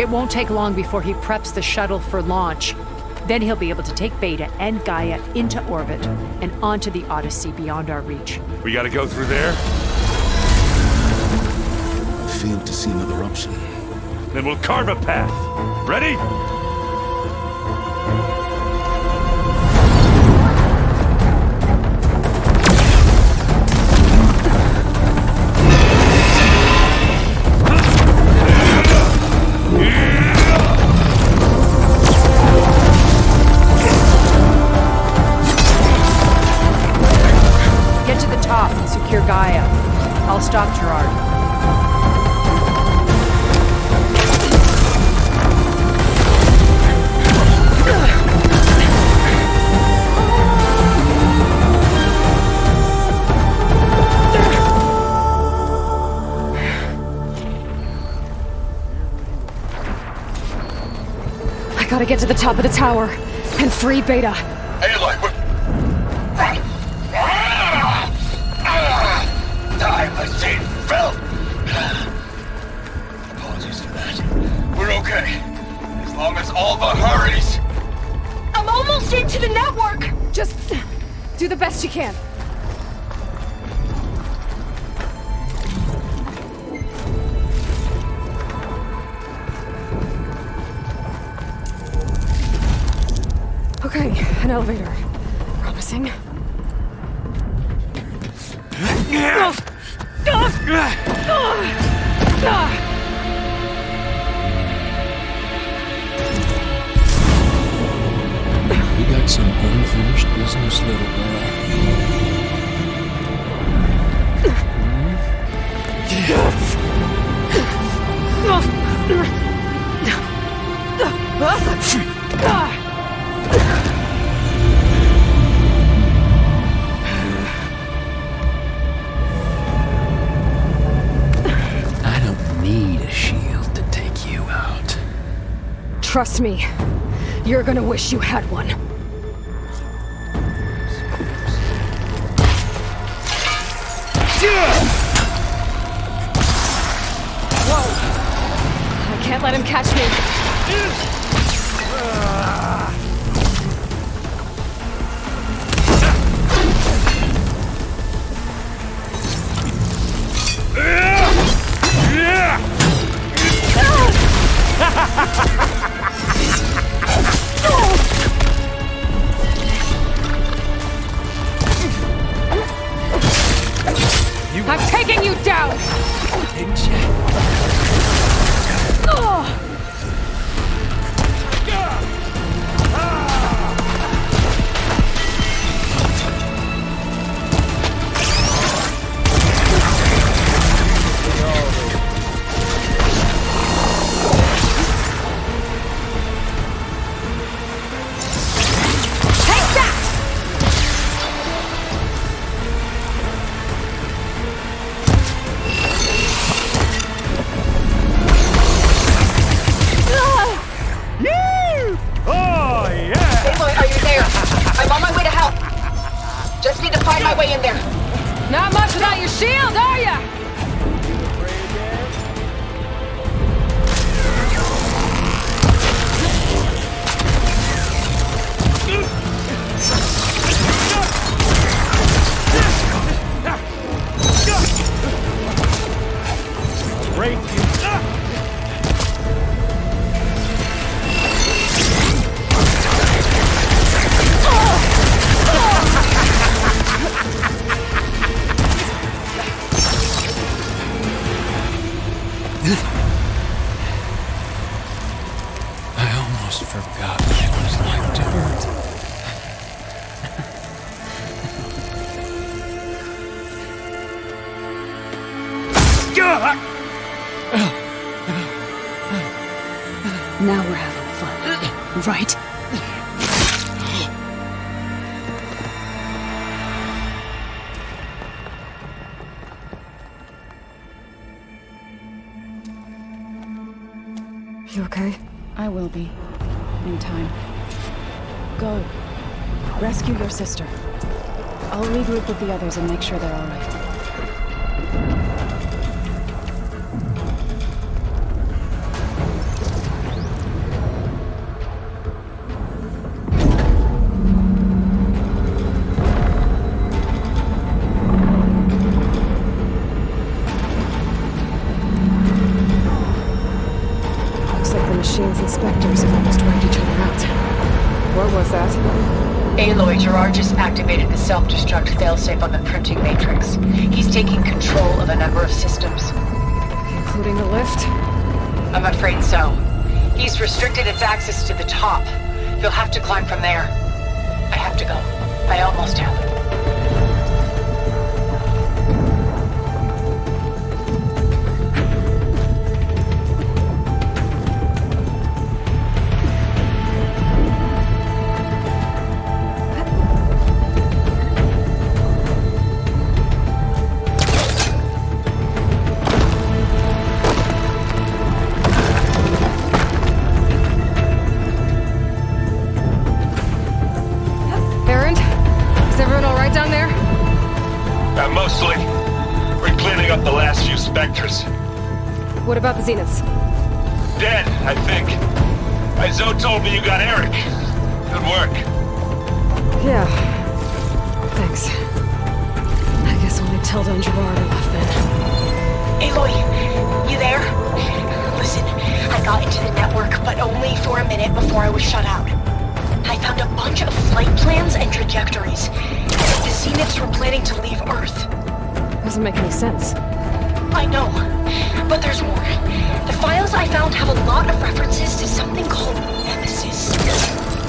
It won't take long before he preps the shuttle for launch. Then he'll be able to take Beta and Gaia into orbit and onto the Odyssey beyond our reach. We gotta go through there? I failed to see another option. Then we'll carve a path. Ready? Secure Gaia. I'll stop Gerard. I gotta get to the top of the tower and free Beta. Aloy, I must say, Phil! Apologies for that. okay. As long as Alva hurries. I'm almost into the network! Just do the best you can. Okay, an elevator. Promising. You got some unfinished business, little girl. I don't need a shield to take you out. Trust me, you're gonna wish you had one. Whoa! I can't let him catch me. I'm taking you down! Not much without your shield, are ya? Break you. I almost forgot what it was like to hurt. Now we're having fun, right? You okay? I will be. In time. Go. Rescue your sister. I'll regroup with the others and make sure they're all right. Inspectors have almost wiped each other out. What was that? Aloy, Gerard just activated the self-destruct failsafe on the printing matrix. He's taking control of a number of systems. Including the lift? I'm afraid so. He's restricted its access to the top. You'll have to climb from there. I have to go. I almost have. Mostly. We're cleaning up the last few specters. What about the Zeniths? dead, I think. Zoe told me you got Eric. Good work. Yeah. Thanks. I guess only Tilda and Gerard are left then. Aloy, you there? Listen, I got into the network, but only for a minute before I was shut out. I found a bunch of flight plans and trajectories. The Zeniths were planning to leave Earth. Doesn't make any sense. I know, but there's more. The files I found have a lot of references to something called Nemesis.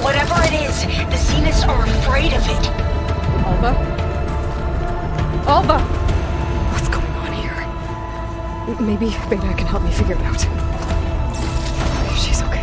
Whatever it is, the Zeniths are afraid of it. Alva? Alva! What's going on here? Maybe Beta can help me figure it out. She's okay.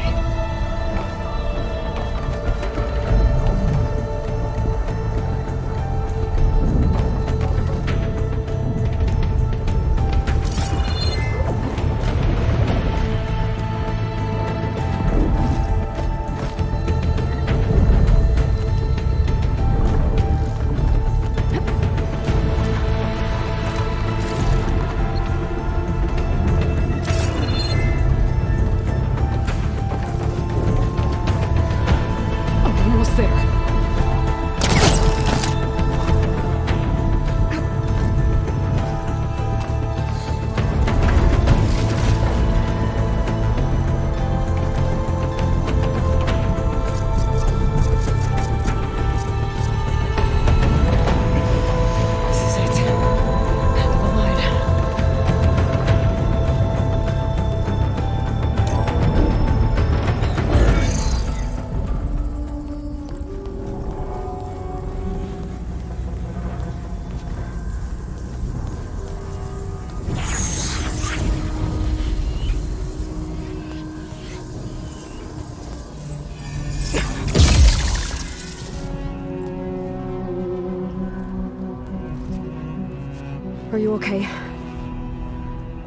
Are you okay?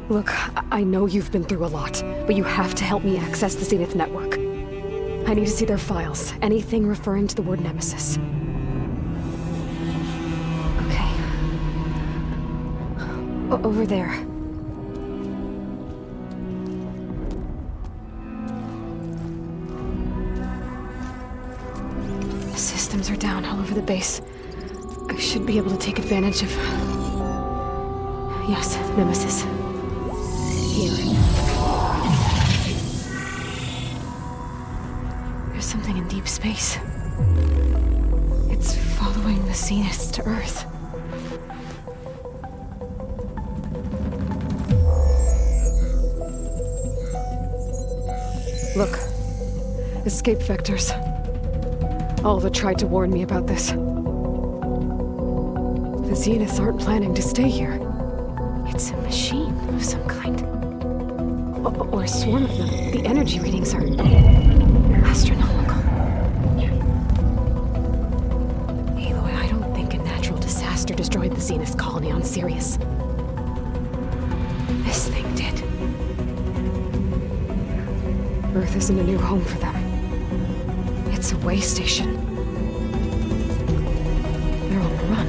Look, I know you've been through a lot, but you have to help me access the Zenith network. I need to see their files, anything referring to the word Nemesis. Okay. Over there. The systems are down all over the base. I should be able to take advantage of... Yes, Nemesis. Here. There's something in deep space. It's following the Zeniths to Earth. Look. Escape vectors. Alva tried to warn me about this. The Zeniths aren't planning to stay here. It's a machine of some kind. Or a swarm of them. The energy readings are astronomical. Aloy, I don't think a natural disaster destroyed the Zenith colony on Sirius. This thing did. Earth isn't a new home for them. It's a way station. They're on the run.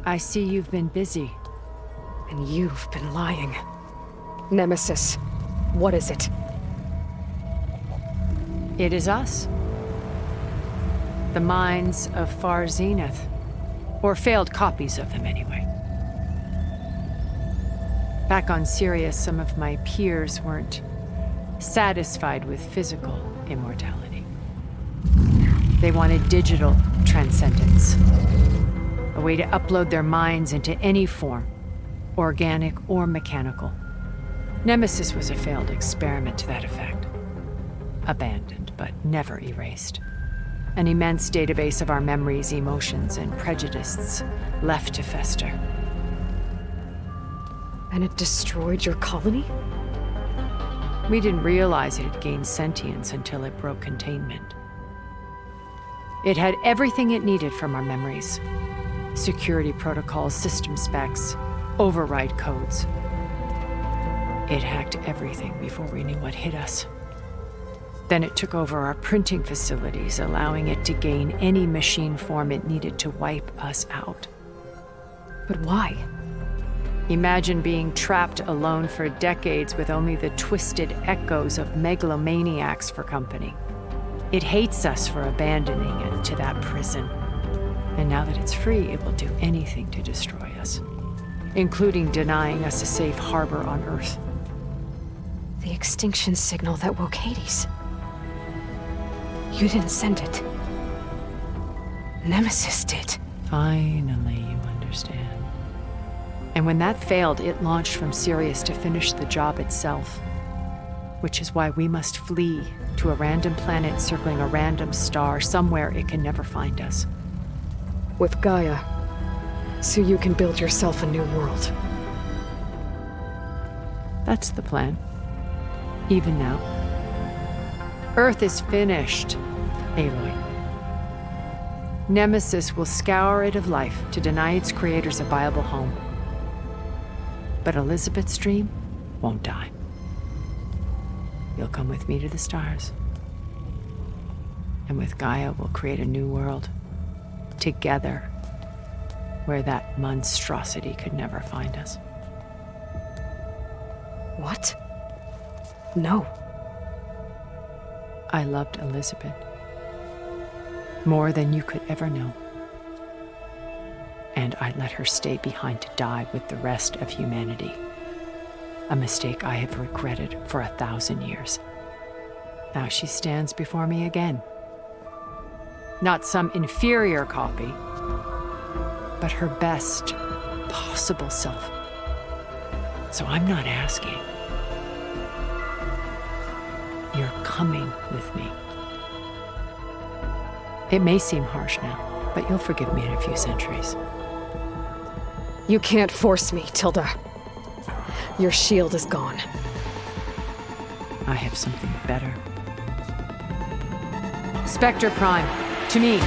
I see you've been busy. And you've been lying. Nemesis, what is it? It is us. The minds of Far Zenith. Or failed copies of them, anyway. Back on Sirius, some of my peers weren't satisfied with physical immortality. They wanted digital transcendence. A way to upload their minds into any form, organic or mechanical. Nemesis was a failed experiment to that effect. Abandoned, but never erased. An immense database of our memories, emotions, and prejudices left to fester. And it destroyed your colony? We didn't realize it had gained sentience until it broke containment. It had everything it needed from our memories. Security protocols, system specs, override codes. It hacked everything before we knew what hit us. Then it took over our printing facilities, allowing it to gain any machine form it needed to wipe us out. But why? Imagine being trapped alone for decades with only the twisted echoes of megalomaniacs for company. It hates us for abandoning it to that prison. And now that it's free, it will do anything to destroy us, including denying us a safe harbor on Earth. The extinction signal that woke Hades. You didn't send it. Nemesis did. Finally, you understand. And when that failed, it launched from Sirius to finish the job itself. Which is why we must flee to a random planet circling a random star, somewhere it can never find us. With Gaia, so you can build yourself a new world. That's the plan. Even now. Earth is finished, Aloy. Nemesis will scour it of life to deny its creators a viable home. But Elizabeth's dream won't die. You'll come with me to the stars. And with Gaia, we'll create a new world. Together. Where that monstrosity could never find us. What? No. I loved Elizabeth. More than you could ever know. And I let her stay behind to die with the rest of humanity. A mistake I have regretted for 1,000 years. Now she stands before me again. Not some inferior copy, but her best possible self. So I'm not asking. You're coming with me. It may seem harsh now, but you'll forgive me in a few centuries. You can't force me, Tilda. Your shield is gone. I have something better. Spectre Prime, to me.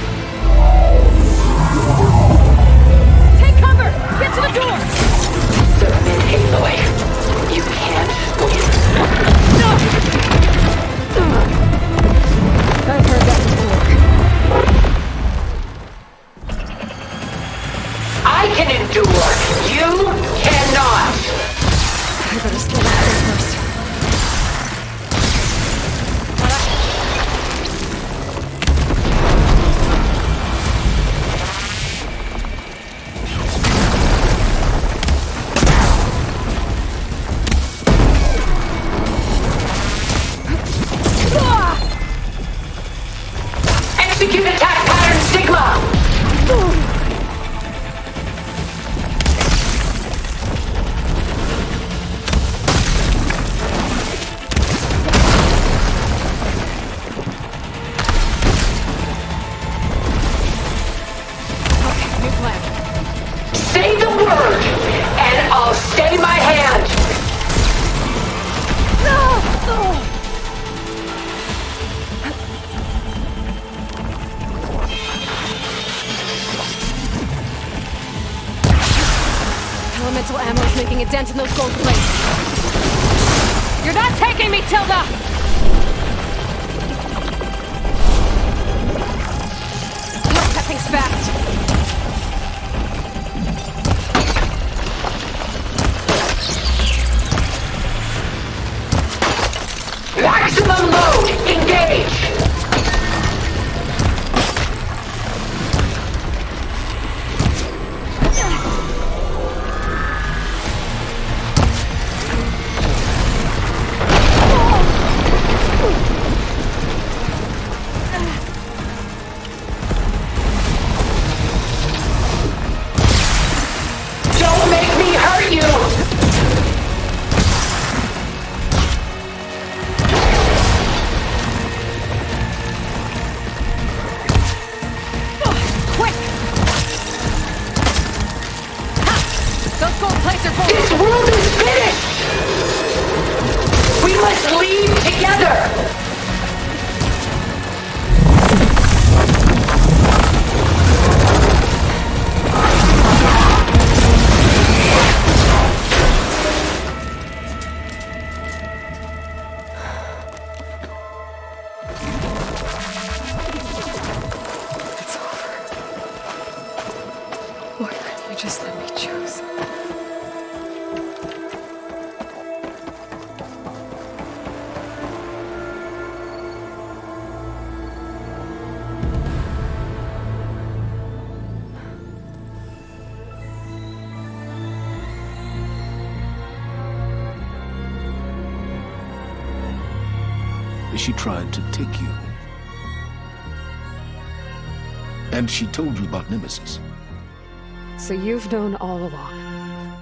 Take cover! Get to the door! Submit, Aloy. You can't win. No! I've heard that before. I can endure. You cannot. I better steal that thing first. Execute attack pattern Sigma! Say the word, and I'll stay my hand! Elemental ammo is making a dent in those gold plates. You're not taking me, Tilda! Look, that thing's fast. Maximum load! Engage! She tried to take you. And she told you about Nemesis. So you've known all along.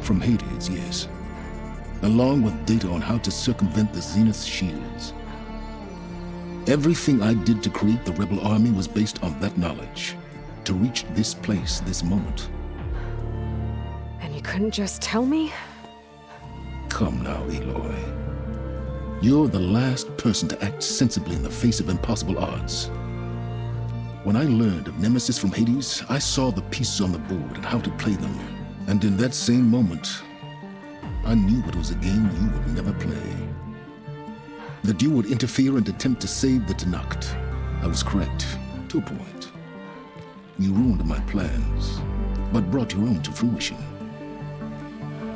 From Hades, yes. Along with data on how to circumvent the Zenith shields. Everything I did to create the rebel army was based on that knowledge. To reach this place, this moment. And you couldn't just tell me? Come now, Eloy. You're the last person to act sensibly in the face of impossible odds. When I learned of Nemesis from Hades, I saw the pieces on the board and how to play them. And in that same moment, I knew it was a game you would never play. That you would interfere and attempt to save the Tenakt. I was correct, to a point. You ruined my plans, but brought your own to fruition.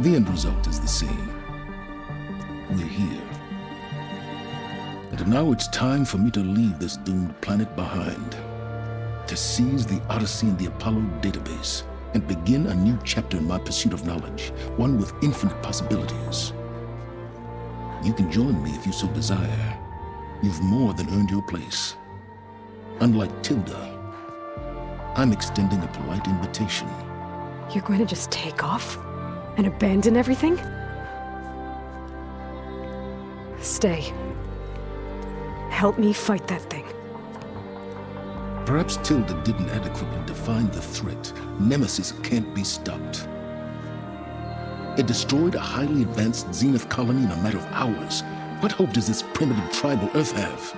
The end result is the same. We're here. And now it's time for me to leave this doomed planet behind. To seize the Odyssey and the Apollo database. And begin a new chapter in my pursuit of knowledge, one with infinite possibilities. You can join me if you so desire. You've more than earned your place. Unlike Tilda, I'm extending a polite invitation. You're going to just take off? And abandon everything? Stay. Help me fight that thing. Perhaps Tilda didn't adequately define the threat. Nemesis can't be stopped. It destroyed a highly advanced Zenith colony in a matter of hours. What hope does this primitive tribal Earth have?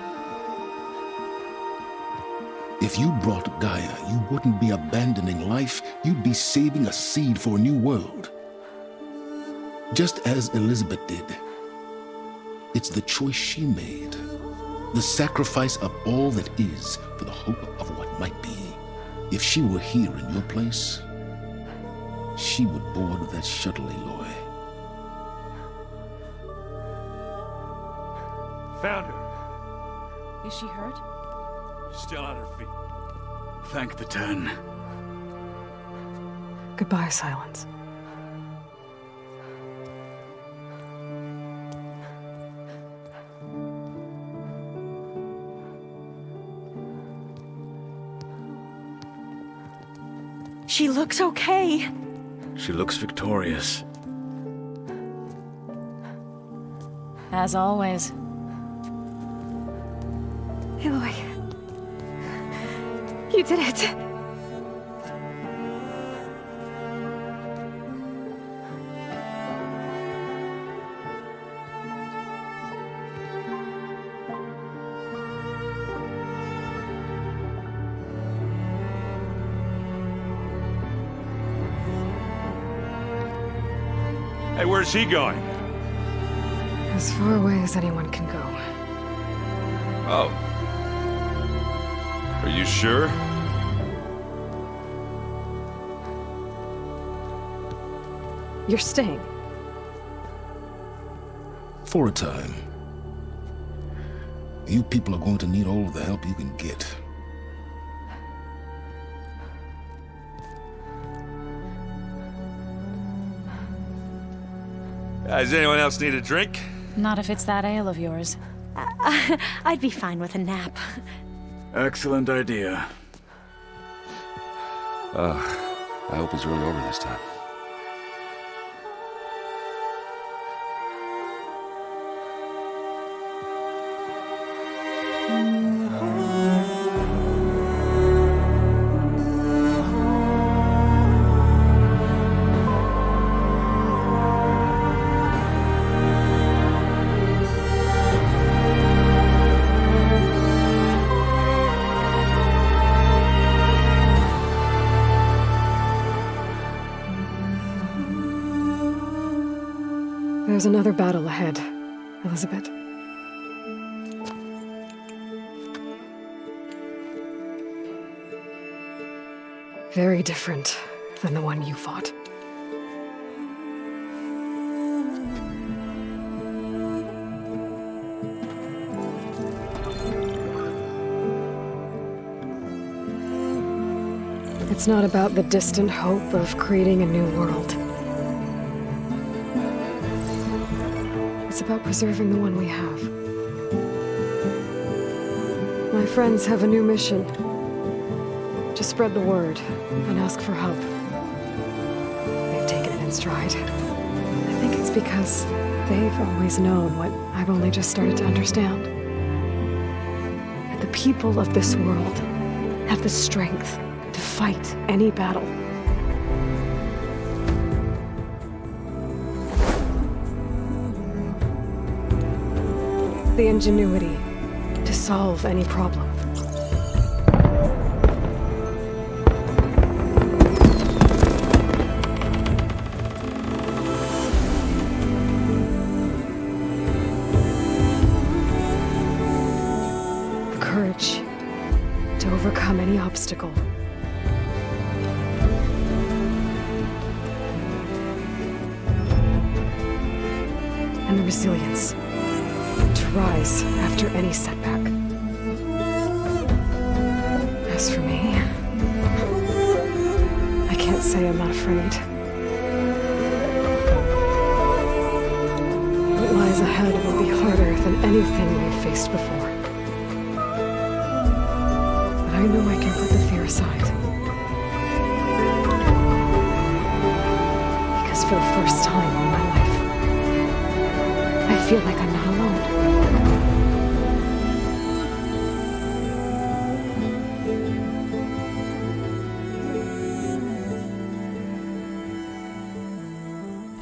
If you brought Gaia, you wouldn't be abandoning life, you'd be saving a seed for a new world. Just as Elizabeth did. It's the choice she made. The sacrifice of all that is for the hope of what might be. If she were here in your place, she would board that shuttle, Eloy. Found her. Is she hurt? Still on her feet. Thank the 10. Goodbye, Silence. She looks okay. She looks victorious. As always. Eloy. You did it. Hey, where's he going? As far away as anyone can go. Oh. Are you sure? You're staying. For a time. You people are going to need all of the help you can get. Does anyone else need a drink? Not if it's that ale of yours. I'd be fine with a nap. Excellent idea. I hope it's really over this time. There's another battle ahead, Elizabeth. Very different than the one you fought. It's not about the distant hope of creating a new world. It's about preserving the one we have. My friends have a new mission. To spread the word and ask for help. They've taken it in stride. I think it's because they've always known what I've only just started to understand. That the people of this world have the strength to fight any battle. The ingenuity to solve any problem. The courage to overcome any obstacle. And the resilience to rise after any setback. As for me, I can't say I'm not afraid. What lies ahead will be harder than anything we've faced before. But I know I can put the fear aside. Because for the first time in my life, I feel like I'm not alone.